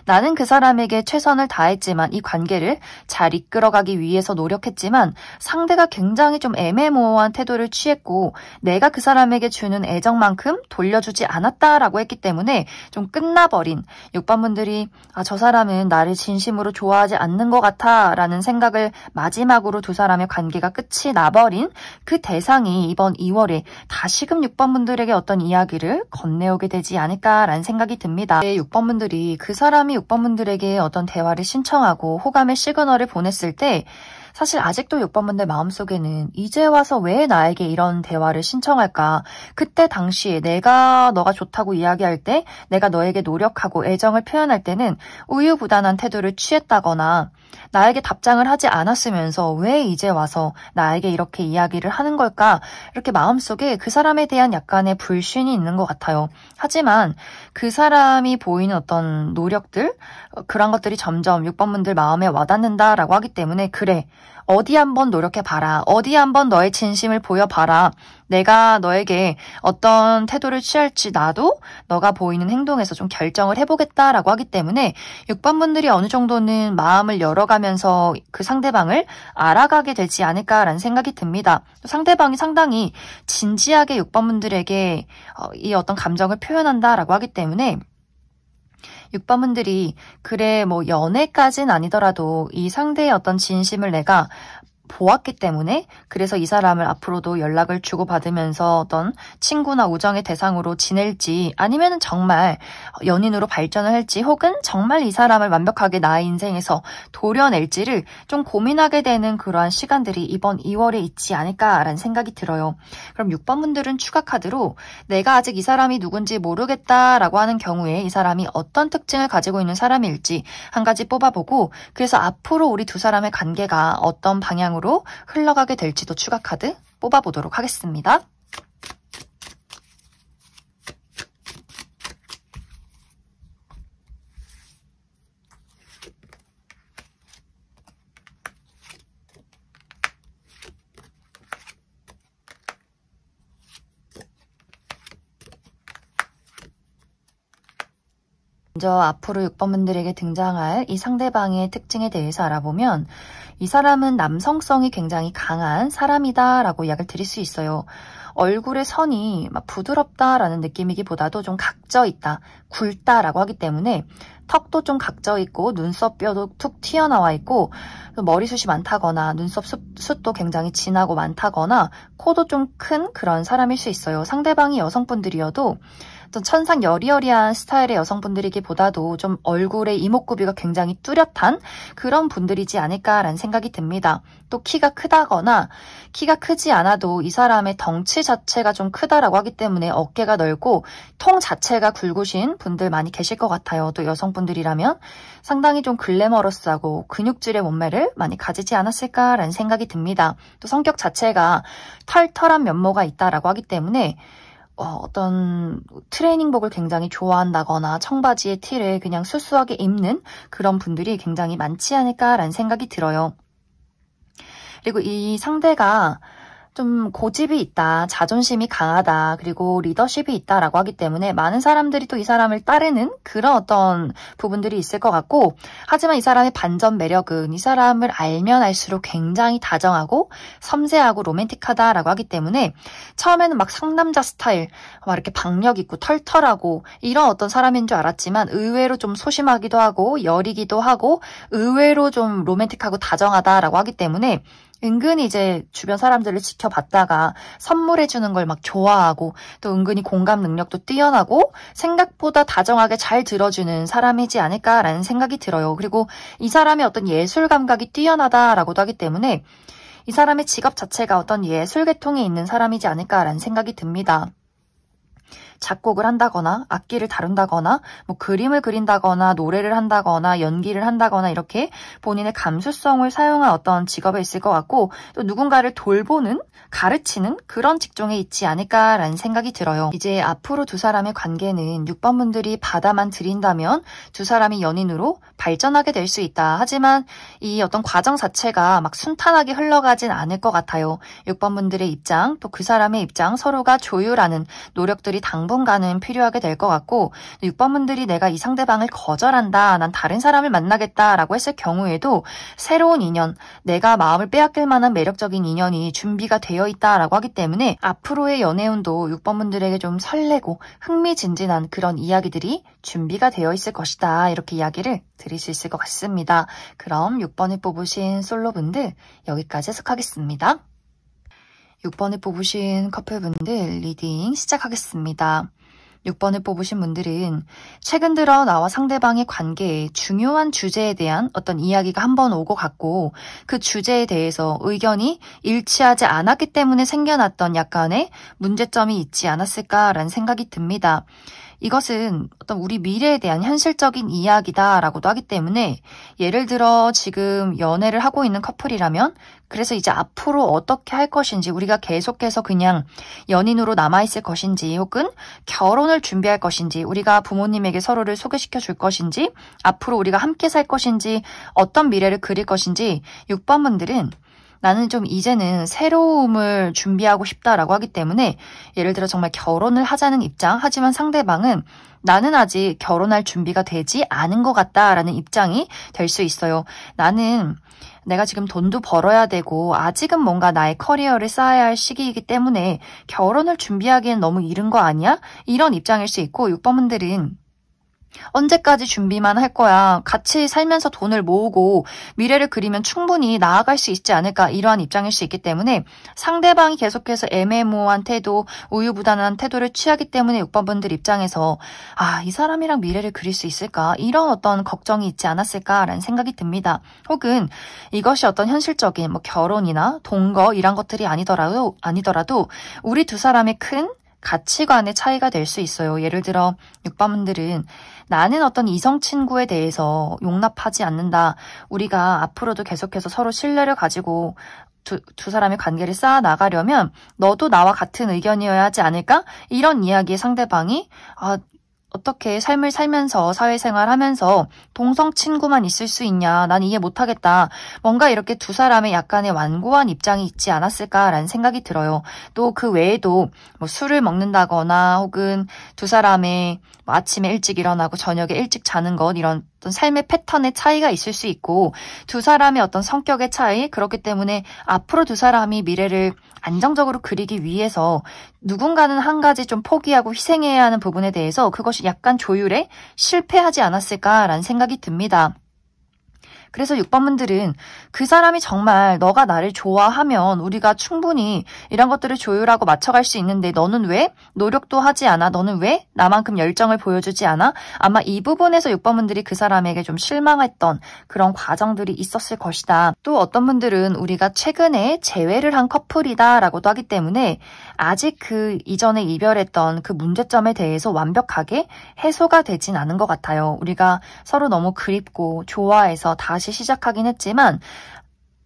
나는 그 사람에게 최선을 다했지만 이 관계를 잘 이끌어가기 위해서 노력했지만 상대가 굉장히 좀 애매모호한 태도를 취했고 내가 그 사람에게 주는 애정만큼 돌려주지 않았다라고 했기 때문에 좀 끝나버린 6번분들이 저 사람은 나를 진심으로 좋아하지 않는 것 같아 라는 생각을 마지막으로 두 사람의 관계가 끝이 나버린 그 대상이 이번 2월에 다시금 6번분들에게 어떤 이야기를 건네오게 되지 않을까라는 생각이 듭니다. 6번분들이 그 사람이 6번분들에게 어떤 대화를 신청하고 호감의 시그널을 보냈을 때 사실 아직도 6번분들 마음속에는 이제 와서 왜 나에게 이런 대화를 신청할까? 그때 당시에 내가 너가 좋다고 이야기할 때 내가 너에게 노력하고 애정을 표현할 때는 우유부단한 태도를 취했다거나 나에게 답장을 하지 않았으면서 왜 이제 와서 나에게 이렇게 이야기를 하는 걸까? 이렇게 마음속에 그 사람에 대한 약간의 불신이 있는 것 같아요. 하지만 그 사람이 보이는 어떤 노력들, 그런 것들이 점점 6번분들 마음에 와닿는다라고 하기 때문에 그래. 어디 한번 노력해봐라. 어디 한번 너의 진심을 보여봐라. 내가 너에게 어떤 태도를 취할지 나도 너가 보이는 행동에서 좀 결정을 해보겠다라고 하기 때문에 6번분들이 어느 정도는 마음을 열어가면서 그 상대방을 알아가게 되지 않을까라는 생각이 듭니다. 상대방이 상당히 진지하게 6번분들에게 이 어떤 감정을 표현한다라고 하기 때문에 6번분들이 그래 뭐 연애까진 아니더라도 이 상대의 어떤 진심을 내가 보았기 때문에 그래서 이 사람을 앞으로도 연락을 주고받으면서 어떤 친구나 우정의 대상으로 지낼지 아니면 정말 연인으로 발전을 할지 혹은 정말 이 사람을 완벽하게 나의 인생에서 도려낼지를 좀 고민하게 되는 그러한 시간들이 이번 2월에 있지 않을까라는 생각이 들어요. 그럼 6번분들은 추가 카드로 내가 아직 이 사람이 누군지 모르겠다라고 하는 경우에 이 사람이 어떤 특징을 가지고 있는 사람일지 한 가지 뽑아보고 그래서 앞으로 우리 두 사람의 관계가 어떤 방향으로 흘러가게 될지도 추가 카드 뽑아보도록 하겠습니다. 먼저 앞으로 6번분들에게 등장할 이 상대방의 특징에 대해서 알아보면 이 사람은 남성성이 굉장히 강한 사람이다 라고 이야기를 드릴 수 있어요. 얼굴의 선이 막 부드럽다라는 느낌이기보다도 좀 각져 있다, 굵다라고 하기 때문에 턱도 좀 각져 있고 눈썹뼈도 툭 튀어나와 있고 머리숱이 많다거나 눈썹 숱도 굉장히 진하고 많다거나 코도 좀 큰 그런 사람일 수 있어요. 상대방이 여성분들이어도 좀 천상 여리여리한 스타일의 여성분들이기보다도 좀 얼굴의 이목구비가 굉장히 뚜렷한 그런 분들이지 않을까라는 생각이 듭니다. 또 키가 크다거나 키가 크지 않아도 이 사람의 덩치 자체가 좀 크다라고 하기 때문에 어깨가 넓고 통 자체가 굵으신 분들 많이 계실 것 같아요. 또 여성분들이라면 상당히 좀 글래머러스하고 근육질의 몸매를 많이 가지지 않았을까라는 생각이 듭니다. 또 성격 자체가 털털한 면모가 있다라고 하기 때문에 어떤 트레이닝복을 굉장히 좋아한다거나 청바지에 티를 그냥 수수하게 입는 그런 분들이 굉장히 많지 않을까라는 생각이 들어요. 그리고 이 상대가 좀 고집이 있다, 자존심이 강하다, 그리고 리더십이 있다라고 하기 때문에 많은 사람들이 또 이 사람을 따르는 그런 어떤 부분들이 있을 것 같고 하지만 이 사람의 반전 매력은 이 사람을 알면 알수록 굉장히 다정하고 섬세하고 로맨틱하다라고 하기 때문에 처음에는 막 상남자 스타일, 막 이렇게 박력 있고 털털하고 이런 어떤 사람인 줄 알았지만 의외로 좀 소심하기도 하고 여리기도 하고 의외로 좀 로맨틱하고 다정하다라고 하기 때문에 은근히 이제 주변 사람들을 지켜봤다가 선물해주는 걸 막 좋아하고 또 은근히 공감 능력도 뛰어나고 생각보다 다정하게 잘 들어주는 사람이지 않을까라는 생각이 들어요. 그리고 이 사람의 어떤 예술 감각이 뛰어나다라고도 하기 때문에 이 사람의 직업 자체가 어떤 예술 계통에 있는 사람이지 않을까라는 생각이 듭니다. 작곡을 한다거나 악기를 다룬다거나 뭐 그림을 그린다거나 노래를 한다거나 연기를 한다거나 이렇게 본인의 감수성을 사용한 어떤 직업에 있을 것 같고 또 누군가를 돌보는 가르치는 그런 직종에 있지 않을까라는 생각이 들어요. 이제 앞으로 두 사람의 관계는 6번분들이 받아만 들인다면 두 사람이 연인으로 발전하게 될 수 있다. 하지만 이 어떤 과정 자체가 막 순탄하게 흘러가진 않을 것 같아요. 6번분들의 입장 또 그 사람의 입장 서로가 조율하는 노력들이 당분간은 필요하게 될 것 같고 6번분들이 내가 이 상대방을 거절한다. 난 다른 사람을 만나겠다라고 했을 경우에도 새로운 인연, 내가 마음을 빼앗길 만한 매력적인 인연이 준비가 되어 있다라고 하기 때문에 앞으로의 연애운도 6번분들에게 좀 설레고 흥미진진한 그런 이야기들이 준비가 되어 있을 것이다. 이렇게 이야기를 드릴 수 있을 것 같습니다. 그럼 6번을 뽑으신 솔로분들 여기까지 해석하겠습니다. 6번을 뽑으신 커플분들 리딩 시작하겠습니다. 6번을 뽑으신 분들은 최근 들어 나와 상대방의 관계에 중요한 주제에 대한 어떤 이야기가 한 번 오고 갔고 그 주제에 대해서 의견이 일치하지 않았기 때문에 생겨났던 약간의 문제점이 있지 않았을까라는 생각이 듭니다. 이것은 어떤 우리 미래에 대한 현실적인 이야기다라고도 하기 때문에 예를 들어 지금 연애를 하고 있는 커플이라면 그래서 이제 앞으로 어떻게 할 것인지 우리가 계속해서 그냥 연인으로 남아있을 것인지 혹은 결혼을 준비할 것인지 우리가 부모님에게 서로를 소개시켜 줄 것인지 앞으로 우리가 함께 살 것인지 어떤 미래를 그릴 것인지 6번 분들은 나는 좀 이제는 새로움을 준비하고 싶다라고 하기 때문에 예를 들어 정말 결혼을 하자는 입장 하지만 상대방은 나는 아직 결혼할 준비가 되지 않은 것 같다라는 입장이 될 수 있어요. 나는 내가 지금 돈도 벌어야 되고 아직은 뭔가 나의 커리어를 쌓아야 할 시기이기 때문에 결혼을 준비하기엔 너무 이른 거 아니야? 이런 입장일 수 있고 6번 분들은 언제까지 준비만 할 거야. 같이 살면서 돈을 모으고 미래를 그리면 충분히 나아갈 수 있지 않을까 이러한 입장일 수 있기 때문에 상대방이 계속해서 애매모호한 태도, 우유부단한 태도를 취하기 때문에 6번 분들 입장에서 이 사람이랑 미래를 그릴 수 있을까? 이런 어떤 걱정이 있지 않았을까라는 생각이 듭니다. 혹은 이것이 어떤 현실적인 결혼이나 동거 이런 것들이 아니더라도 우리 두 사람의 큰 가치관의 차이가 될 수 있어요. 예를 들어 6번 분들은 나는 어떤 이성 친구에 대해서 용납하지 않는다. 우리가 앞으로도 계속해서 서로 신뢰를 가지고 두 사람의 관계를 쌓아 나가려면 너도 나와 같은 의견이어야 하지 않을까? 이런 이야기에 상대방이 어떻게 삶을 살면서 사회생활하면서 동성 친구만 있을 수 있냐. 난 이해 못하겠다. 뭔가 이렇게 두 사람의 약간의 완고한 입장이 있지 않았을까라는 생각이 들어요. 또 그 외에도 술을 먹는다거나 혹은 두 사람의 아침에 일찍 일어나고 저녁에 일찍 자는 것 이런 어떤 삶의 패턴의 차이가 있을 수 있고 두 사람의 어떤 성격의 차이 그렇기 때문에 앞으로 두 사람이 미래를 안정적으로 그리기 위해서 누군가는 한 가지 좀 포기하고 희생해야 하는 부분에 대해서 그것이 약간 조율에 실패하지 않았을까라는 생각이 듭니다. 그래서 6번 분들은 그 사람이 정말 너가 나를 좋아하면 우리가 충분히 이런 것들을 조율하고 맞춰갈 수 있는데 너는 왜 노력도 하지 않아? 너는 왜 나만큼 열정을 보여주지 않아? 아마 이 부분에서 6번 분들이 그 사람에게 좀 실망했던 그런 과정들이 있었을 것이다. 또 어떤 분들은 우리가 최근에 재회를 한 커플이다 라고도 하기 때문에 아직 그 이전에 이별했던 그 문제점에 대해서 완벽하게 해소가 되진 않은 것 같아요. 우리가 서로 너무 그립고 좋아해서 다시 시작하긴 했지만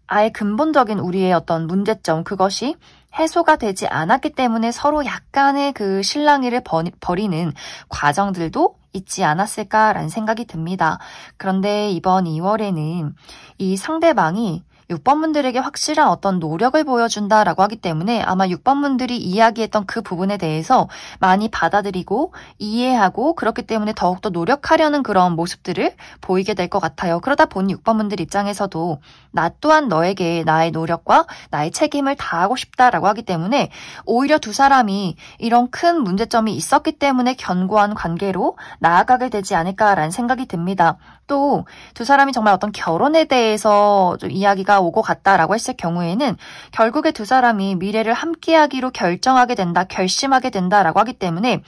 아예 근본적인 우리의 어떤 문제점 그것이 해소가 되지 않았기 때문에 서로 약간의 그 실랑이를 벌이는 과정들도 있지 않았을까라는 생각이 듭니다. 그런데 이번 2월에는 이 상대방이 6번 분들에게 확실한 어떤 노력을 보여준다라고 하기 때문에 아마 6번 분들이 이야기했던 그 부분에 대해서 많이 받아들이고 이해하고 그렇기 때문에 더욱더 노력하려는 그런 모습들을 보이게 될 것 같아요. 그러다 보니 6번 분들 입장에서도 나 또한 너에게 나의 노력과 나의 책임을 다하고 싶다라고 하기 때문에 오히려 두 사람이 이런 큰 문제점이 있었기 때문에 견고한 관계로 나아가게 되지 않을까라는 생각이 듭니다. 또 두 사람이 정말 어떤 결혼에 대해서 좀 이야기가 오고 갔다라고 했을 경우에는 결국에 두 사람이 미래를 함께하기로 결정하게 된다, 결심하게 된다라고 하기 때문에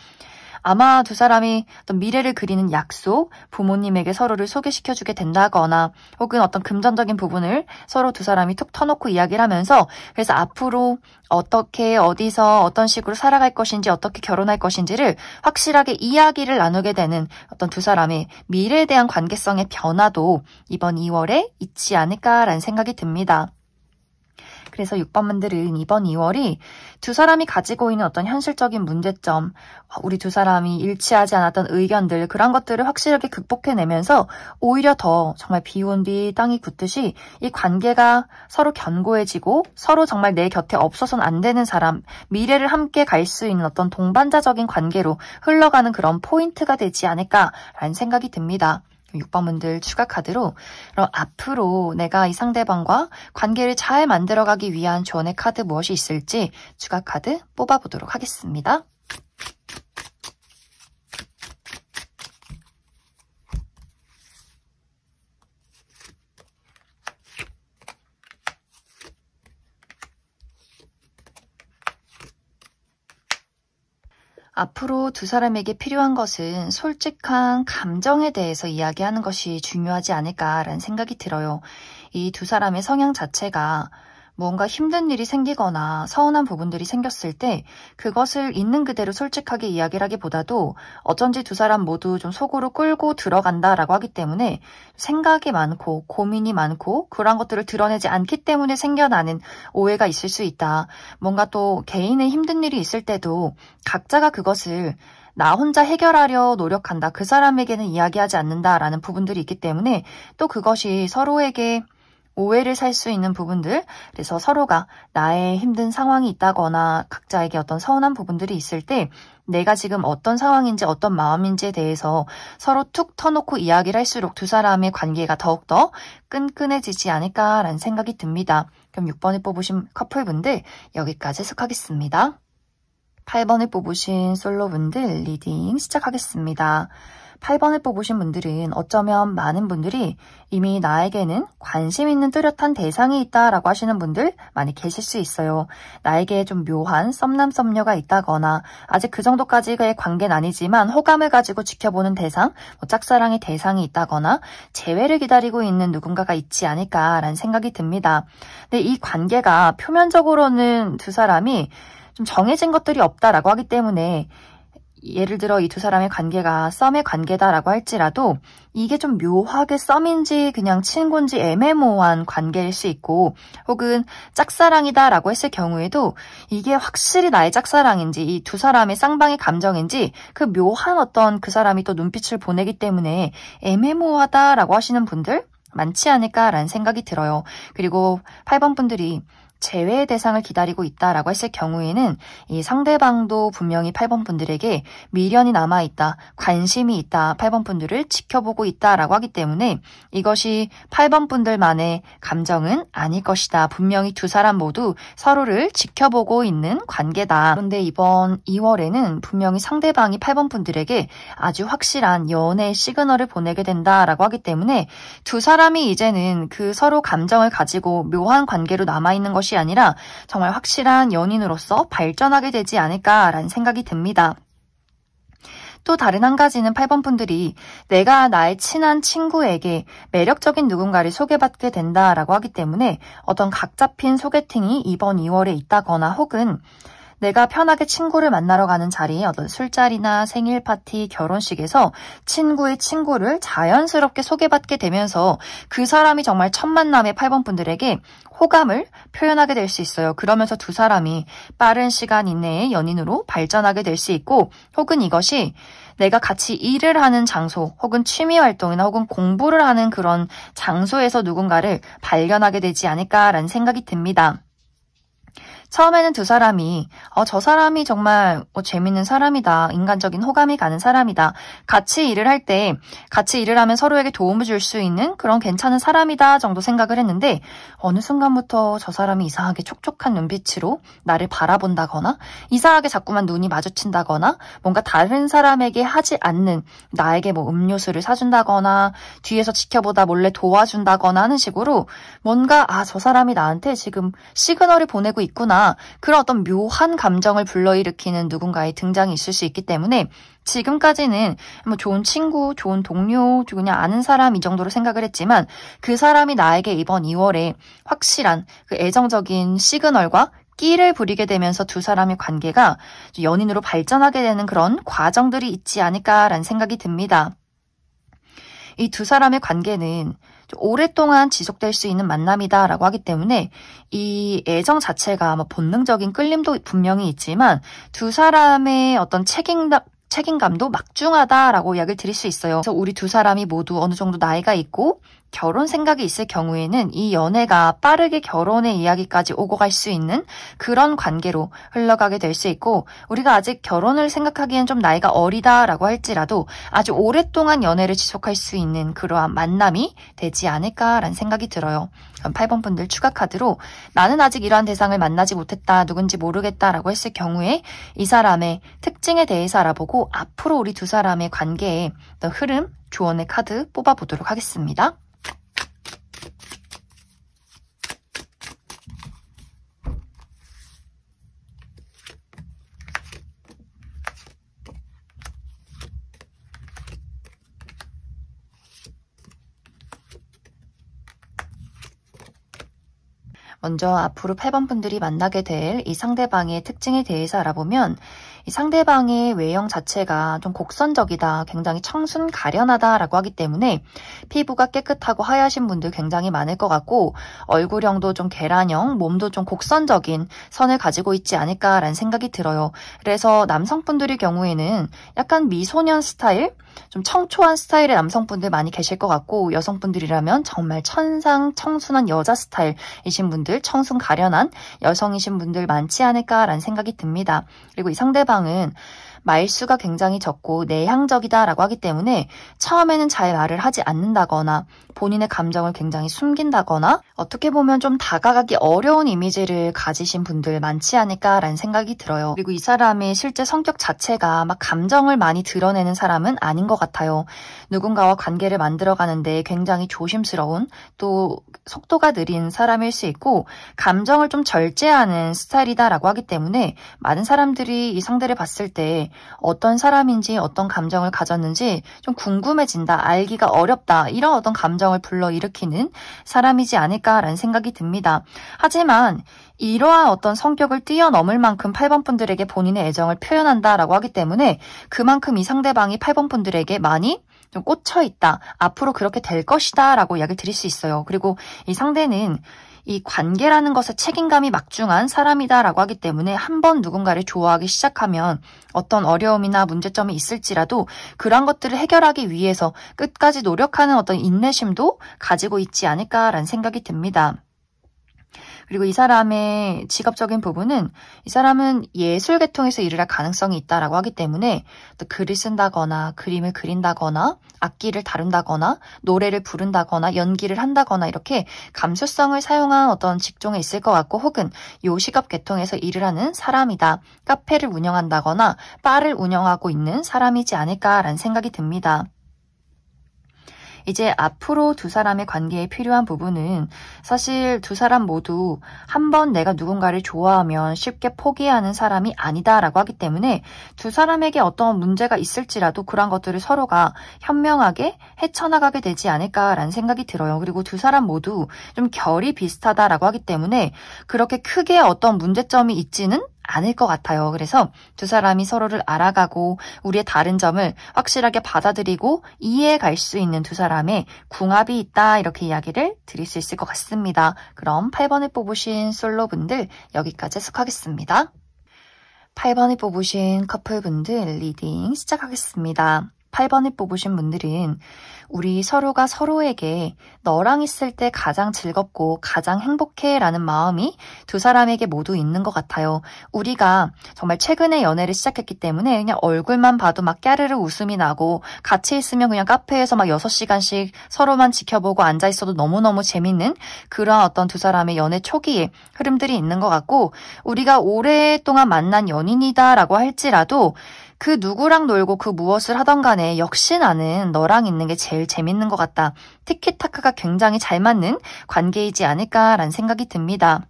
아마 두 사람이 어떤 미래를 그리는 약속, 부모님에게 서로를 소개시켜주게 된다거나 혹은 어떤 금전적인 부분을 서로 두 사람이 툭 터놓고 이야기를 하면서 그래서 앞으로 어떻게 어디서 어떤 식으로 살아갈 것인지 어떻게 결혼할 것인지를 확실하게 이야기를 나누게 되는 어떤 두 사람의 미래에 대한 관계성의 변화도 이번 2월에 있지 않을까라는 생각이 듭니다. 그래서 6번 분들은 이번 2월이 두 사람이 가지고 있는 어떤 현실적인 문제점, 우리 두 사람이 일치하지 않았던 의견들 그런 것들을 확실하게 극복해내면서 오히려 더 정말 비 온 뒤 땅이 굳듯이 이 관계가 서로 견고해지고 서로 정말 내 곁에 없어서는 안 되는 사람, 미래를 함께 갈 수 있는 어떤 동반자적인 관계로 흘러가는 그런 포인트가 되지 않을까라는 생각이 듭니다. 6번 분들 추가 카드로 그럼 앞으로 내가 이 상대방과 관계를 잘 만들어가기 위한 조언의 카드 무엇이 있을지 추가 카드 뽑아보도록 하겠습니다. 앞으로 두 사람에게 필요한 것은 솔직한 감정에 대해서 이야기하는 것이 중요하지 않을까라는 생각이 들어요. 이 두 사람의 성향 자체가 뭔가 힘든 일이 생기거나 서운한 부분들이 생겼을 때 그것을 있는 그대로 솔직하게 이야기를 하기보다도 어쩐지 두 사람 모두 좀 속으로 끌고 들어간다라고 하기 때문에 생각이 많고 고민이 많고 그런 것들을 드러내지 않기 때문에 생겨나는 오해가 있을 수 있다. 뭔가 또 개인의 힘든 일이 있을 때도 각자가 그것을 나 혼자 해결하려 노력한다. 그 사람에게는 이야기하지 않는다라는 부분들이 있기 때문에 또 그것이 서로에게 오해를 살 수 있는 부분들, 그래서 서로가 나의 힘든 상황이 있다거나 각자에게 어떤 서운한 부분들이 있을 때 내가 지금 어떤 상황인지 어떤 마음인지에 대해서 서로 툭 터놓고 이야기를 할수록 두 사람의 관계가 더욱더 끈끈해지지 않을까라는 생각이 듭니다. 그럼 6번을 뽑으신 커플분들 여기까지 해석하겠습니다. 8번을 뽑으신 솔로분들 리딩 시작하겠습니다. 8번을 뽑으신 분들은 어쩌면 많은 분들이 이미 나에게는 관심 있는 뚜렷한 대상이 있다라고 하시는 분들 많이 계실 수 있어요. 나에게 좀 묘한 썸남썸녀가 있다거나 아직 그 정도까지의 관계는 아니지만 호감을 가지고 지켜보는 대상, 짝사랑의 대상이 있다거나 재회를 기다리고 있는 누군가가 있지 않을까라는 생각이 듭니다. 근데 이 관계가 표면적으로는 두 사람이 좀 정해진 것들이 없다라고 하기 때문에 예를 들어 이 두 사람의 관계가 썸의 관계다라고 할지라도 이게 좀 묘하게 썸인지 그냥 친구인지 애매모호한 관계일 수 있고 혹은 짝사랑이다라고 했을 경우에도 이게 확실히 나의 짝사랑인지 이 두 사람의 쌍방의 감정인지 그 묘한 어떤 그 사람이 또 눈빛을 보내기 때문에 애매모호하다라고 하시는 분들 많지 않을까라는 생각이 들어요. 그리고 8번 분들이 재회의 대상을 기다리고 있다라고 했을 경우에는 이 상대방도 분명히 8번 분들에게 미련이 남아있다, 관심이 있다, 8번 분들을 지켜보고 있다라고 하기 때문에 이것이 8번 분들만의 감정은 아닐 것이다. 분명히 두 사람 모두 서로를 지켜보고 있는 관계다. 그런데 이번 2월에는 분명히 상대방이 8번 분들에게 아주 확실한 연애의 시그널을 보내게 된다라고 하기 때문에 두 사람이 이제는 그 서로 감정을 가지고 묘한 관계로 남아있는 것이 아니라 정말 확실한 연인으로서 발전하게 되지 않을까라는 생각이 듭니다. 또 다른 한 가지는 8번 분들이 내가 나의 친한 친구에게 매력적인 누군가를 소개받게 된다라고 하기 때문에 어떤 각 잡힌 소개팅이 이번 2월에 있다거나 혹은 내가 편하게 친구를 만나러 가는 자리에 어떤 술자리나 생일 파티, 결혼식에서 친구의 친구를 자연스럽게 소개받게 되면서 그 사람이 정말 첫 만남의 8번 분들에게 호감을 표현하게 될 수 있어요. 그러면서 두 사람이 빠른 시간 이내에 연인으로 발전하게 될 수 있고 혹은 이것이 내가 같이 일을 하는 장소 혹은 취미 활동이나 혹은 공부를 하는 그런 장소에서 누군가를 발견하게 되지 않을까라는 생각이 듭니다. 처음에는 두 사람이 저 사람이 정말 재밌는 사람이다. 인간적인 호감이 가는 사람이다. 같이 일을 할 때 같이 일을 하면 서로에게 도움을 줄 수 있는 그런 괜찮은 사람이다 정도 생각을 했는데 어느 순간부터 저 사람이 이상하게 촉촉한 눈빛으로 나를 바라본다거나 이상하게 자꾸만 눈이 마주친다거나 뭔가 다른 사람에게 하지 않는 나에게 뭐 음료수를 사준다거나 뒤에서 지켜보다 몰래 도와준다거나 하는 식으로 뭔가 저 사람이 나한테 지금 시그널을 보내고 있구나. 그런 어떤 묘한 감정을 불러일으키는 누군가의 등장이 있을 수 있기 때문에 지금까지는 뭐 좋은 친구, 좋은 동료, 그냥 아는 사람 이 정도로 생각을 했지만 그 사람이 나에게 이번 2월에 확실한 그 애정적인 시그널과 끼를 부리게 되면서 두 사람의 관계가 연인으로 발전하게 되는 그런 과정들이 있지 않을까라는 생각이 듭니다. 이 두 사람의 관계는 오랫동안 지속될 수 있는 만남이다라고 하기 때문에 이 애정 자체가 본능적인 끌림도 분명히 있지만 두 사람의 어떤 책임감도 막중하다라고 이야기를 드릴 수 있어요. 그래서 우리 두 사람이 모두 어느 정도 나이가 있고 결혼 생각이 있을 경우에는 이 연애가 빠르게 결혼의 이야기까지 오고 갈 수 있는 그런 관계로 흘러가게 될 수 있고 우리가 아직 결혼을 생각하기엔 좀 나이가 어리다라고 할지라도 아주 오랫동안 연애를 지속할 수 있는 그러한 만남이 되지 않을까라는 생각이 들어요. 그럼 8번 분들 추가 카드로 나는 아직 이러한 대상을 만나지 못했다, 누군지 모르겠다라고 했을 경우에 이 사람의 특징에 대해서 알아보고 앞으로 우리 두 사람의 관계의 흐름, 조언의 카드 뽑아보도록 하겠습니다. 먼저 앞으로 8번 분들이 만나게 될 이 상대방의 특징에 대해서 알아보면 이 상대방의 외형 자체가 좀 곡선적이다, 굉장히 청순 가련하다라고 하기 때문에 피부가 깨끗하고 하얗신 분들 굉장히 많을 것 같고 얼굴형도 좀 계란형, 몸도 좀 곡선적인 선을 가지고 있지 않을까라는 생각이 들어요. 그래서 남성분들의 경우에는 약간 미소년 스타일, 좀 청초한 스타일의 남성분들 많이 계실 것 같고 여성분들이라면 정말 천상 청순한 여자 스타일이신 분들, 청순 가련한 여성이신 분들 많지 않을까라는 생각이 듭니다. 그리고 이 상대방은 말수가 굉장히 적고 내향적이다라고 하기 때문에 처음에는 잘 말을 하지 않는다거나 본인의 감정을 굉장히 숨긴다거나 어떻게 보면 좀 다가가기 어려운 이미지를 가지신 분들 많지 않을까라는 생각이 들어요. 그리고 이 사람의 실제 성격 자체가 막 감정을 많이 드러내는 사람은 아닌 것 같아요. 누군가와 관계를 만들어가는데 굉장히 조심스러운 또 속도가 느린 사람일 수 있고 감정을 좀 절제하는 스타일이다라고 하기 때문에 많은 사람들이 이 상대를 봤을 때 어떤 사람인지 어떤 감정을 가졌는지 좀 궁금해진다, 알기가 어렵다 이런 어떤 감정을 불러일으키는 사람이지 않을까라는 생각이 듭니다. 하지만 이러한 어떤 성격을 뛰어넘을 만큼 8번 분들에게 본인의 애정을 표현한다라고 하기 때문에 그만큼 이 상대방이 8번 분들에게 많이 좀 꽂혀있다, 앞으로 그렇게 될 것이다 라고 이야기를 드릴 수 있어요. 그리고 이 상대는 이 관계라는 것에 책임감이 막중한 사람이다라고 하기 때문에 한번 누군가를 좋아하기 시작하면 어떤 어려움이나 문제점이 있을지라도 그런 것들을 해결하기 위해서 끝까지 노력하는 어떤 인내심도 가지고 있지 않을까라는 생각이 듭니다. 그리고 이 사람의 직업적인 부분은 이 사람은 예술 계통에서 일을 할 가능성이 있다라고 하기 때문에 또 글을 쓴다거나 그림을 그린다거나 악기를 다룬다거나 노래를 부른다거나 연기를 한다거나 이렇게 감수성을 사용한 어떤 직종에 있을 것 같고 혹은 요식업 계통에서 일을 하는 사람이다. 카페를 운영한다거나 바를 운영하고 있는 사람이지 않을까라는 생각이 듭니다. 이제 앞으로 두 사람의 관계에 필요한 부분은 사실 두 사람 모두 한번 내가 누군가를 좋아하면 쉽게 포기하는 사람이 아니다라고 하기 때문에 두 사람에게 어떤 문제가 있을지라도 그런 것들을 서로가 현명하게 헤쳐나가게 되지 않을까라는 생각이 들어요. 그리고 두 사람 모두 좀 결이 비슷하다라고 하기 때문에 그렇게 크게 어떤 문제점이 있지는 않을 것 같아요. 그래서 두 사람이 서로를 알아가고 우리의 다른 점을 확실하게 받아들이고 이해해 갈 수 있는 두 사람의 궁합이 있다 이렇게 이야기를 드릴 수 있을 것 같습니다. 그럼 8번을 뽑으신 솔로분들 여기까지 해석하겠습니다. 8번을 뽑으신 커플분들 리딩 시작하겠습니다. 8번을 뽑으신 분들은 우리 서로가 서로에게 너랑 있을 때 가장 즐겁고 가장 행복해 라는 마음이 두 사람에게 모두 있는 것 같아요. 우리가 정말 최근에 연애를 시작했기 때문에 그냥 얼굴만 봐도 막 까르르 웃음이 나고 같이 있으면 그냥 카페에서 막 6시간씩 서로만 지켜보고 앉아있어도 너무너무 재밌는 그런 어떤 두 사람의 연애 초기의 흐름들이 있는 것 같고 우리가 오랫동안 만난 연인이다 라고 할지라도 그 누구랑 놀고 그 무엇을 하던 간에 역시 나는 너랑 있는 게 제일 재밌는 것 같다. 티키타카가 굉장히 잘 맞는 관계이지 않을까라는 생각이 듭니다.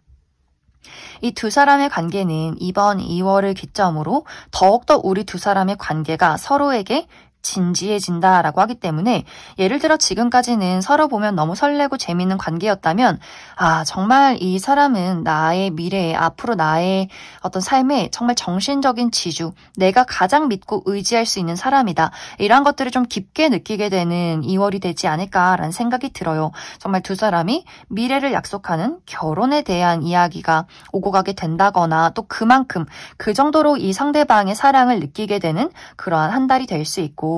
이 두 사람의 관계는 이번 2월을 기점으로 더욱더 우리 두 사람의 관계가 서로에게 진지해진다라고 하기 때문에 예를 들어 지금까지는 서로 보면 너무 설레고 재미있는 관계였다면 아 정말 이 사람은 나의 미래에 앞으로 나의 어떤 삶에 정말 정신적인 지주 내가 가장 믿고 의지할 수 있는 사람이다. 이런 것들을 좀 깊게 느끼게 되는 2월이 되지 않을까라는 생각이 들어요. 정말 두 사람이 미래를 약속하는 결혼에 대한 이야기가 오고 가게 된다거나 또 그만큼 그 정도로 이 상대방의 사랑을 느끼게 되는 그러한 한 달이 될 수 있고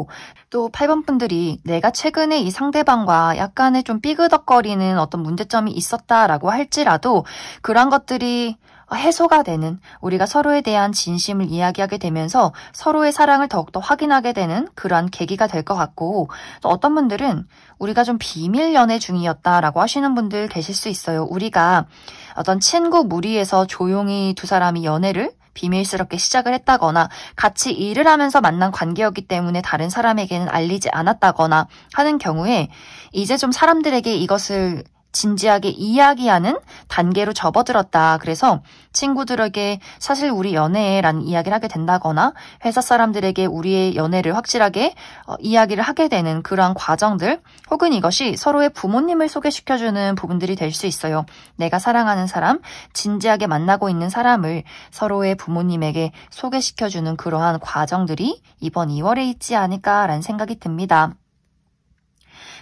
또 8번 분들이 내가 최근에 이 상대방과 약간의 좀 삐그덕거리는 어떤 문제점이 있었다라고 할지라도 그런 것들이 해소가 되는 우리가 서로에 대한 진심을 이야기하게 되면서 서로의 사랑을 더욱더 확인하게 되는 그러한 계기가 될 것 같고 또 어떤 분들은 우리가 좀 비밀 연애 중이었다라고 하시는 분들 계실 수 있어요. 우리가 어떤 친구 무리에서 조용히 두 사람이 연애를 비밀스럽게 시작을 했다거나 같이 일을 하면서 만난 관계였기 때문에 다른 사람에게는 알리지 않았다거나 하는 경우에 이제 좀 사람들에게 이것을 진지하게 이야기하는 단계로 접어들었다. 그래서 친구들에게 사실 우리 연애라는 이야기를 하게 된다거나 회사 사람들에게 우리의 연애를 확실하게 이야기를 하게 되는 그러한 과정들, 혹은 이것이 서로의 부모님을 소개시켜주는 부분들이 될 수 있어요. 내가 사랑하는 사람, 진지하게 만나고 있는 사람을 서로의 부모님에게 소개시켜주는 그러한 과정들이 이번 2월에 있지 않을까라는 생각이 듭니다.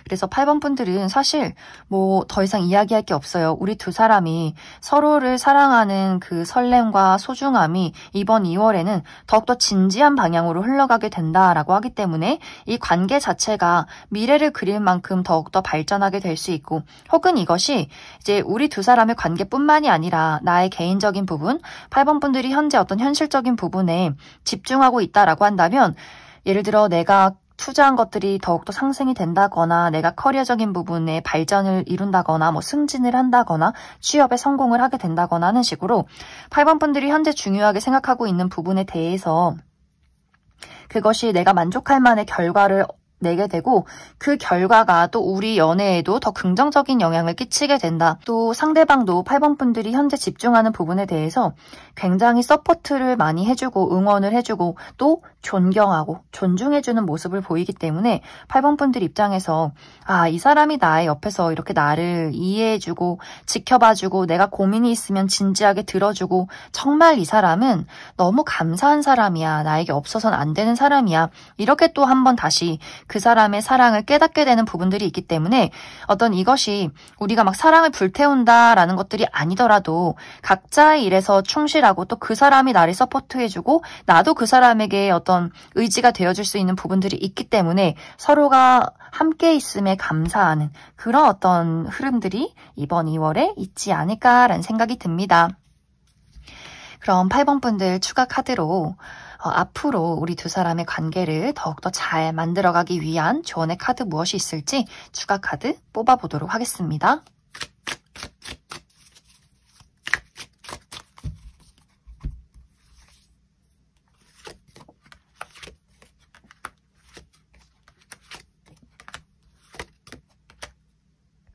그래서 8번 분들은 사실 뭐 더 이상 이야기할 게 없어요. 우리 두 사람이 서로를 사랑하는 그 설렘과 소중함이 이번 2월에는 더욱더 진지한 방향으로 흘러가게 된다라고 하기 때문에 이 관계 자체가 미래를 그릴 만큼 더욱더 발전하게 될 수 있고, 혹은 이것이 이제 우리 두 사람의 관계뿐만이 아니라 나의 개인적인 부분, 8번 분들이 현재 어떤 현실적인 부분에 집중하고 있다라고 한다면, 예를 들어 내가 투자한 것들이 더욱더 상승이 된다거나 내가 커리어적인 부분에 발전을 이룬다거나 뭐 승진을 한다거나 취업에 성공을 하게 된다거나 하는 식으로 8번 분들이 현재 중요하게 생각하고 있는 부분에 대해서 그것이 내가 만족할 만한 결과를 내게 되고, 그 결과가 또 우리 연애에도 더 긍정적인 영향을 끼치게 된다. 또 상대방도 8번 분들이 현재 집중하는 부분에 대해서 굉장히 서포트를 많이 해주고 응원을 해주고 또 존경하고 존중해주는 모습을 보이기 때문에 8번 분들 입장에서 이 사람이 나의 옆에서 이렇게 나를 이해해주고 지켜봐주고 내가 고민이 있으면 진지하게 들어주고, 정말 이 사람은 너무 감사한 사람이야, 나에게 없어서는 안 되는 사람이야, 이렇게 또 한 번 다시 그 사람의 사랑을 깨닫게 되는 부분들이 있기 때문에 어떤 이것이 우리가 막 사랑을 불태운다라는 것들이 아니더라도 각자의 일에서 충실하고 또 그 사람이 나를 서포트해주고 나도 그 사람에게 어떤 의지가 되어줄 수 있는 부분들이 있기 때문에 서로가 함께 있음에 감사하는 그런 어떤 흐름들이 이번 2월에 있지 않을까라는 생각이 듭니다. 그럼 8번 분들 추가 카드로 앞으로 우리 두 사람의 관계를 더욱더 잘 만들어가기 위한 조언의 카드 무엇이 있을지 추가 카드 뽑아보도록 하겠습니다.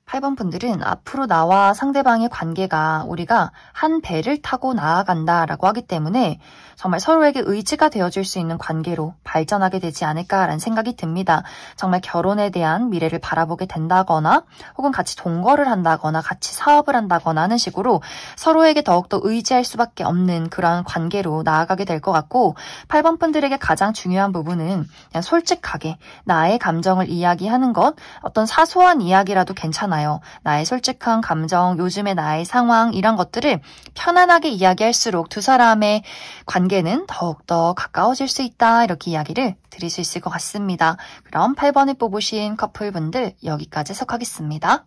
8번 분들은 앞으로 나와 상대방의 관계가 우리가 한 배를 타고 나아간다라고 하기 때문에 정말 서로에게 의지가 되어줄 수 있는 관계로 발전하게 되지 않을까라는 생각이 듭니다. 정말 결혼에 대한 미래를 바라보게 된다거나 혹은 같이 동거를 한다거나 같이 사업을 한다거나 하는 식으로 서로에게 더욱더 의지할 수밖에 없는 그런 관계로 나아가게 될 것 같고, 8번 분들에게 가장 중요한 부분은 그냥 솔직하게 나의 감정을 이야기하는 것, 어떤 사소한 이야기라도 괜찮아요. 나의 솔직한 감정, 요즘의 나의 상황, 이런 것들을 편안하게 이야기할수록 두 사람의 관계는 더욱더 가까워질 수 있다, 이렇게 이야기를 드릴 수 있을 것 같습니다. 그럼 8번을 뽑으신 커플분들 여기까지 해석하겠습니다.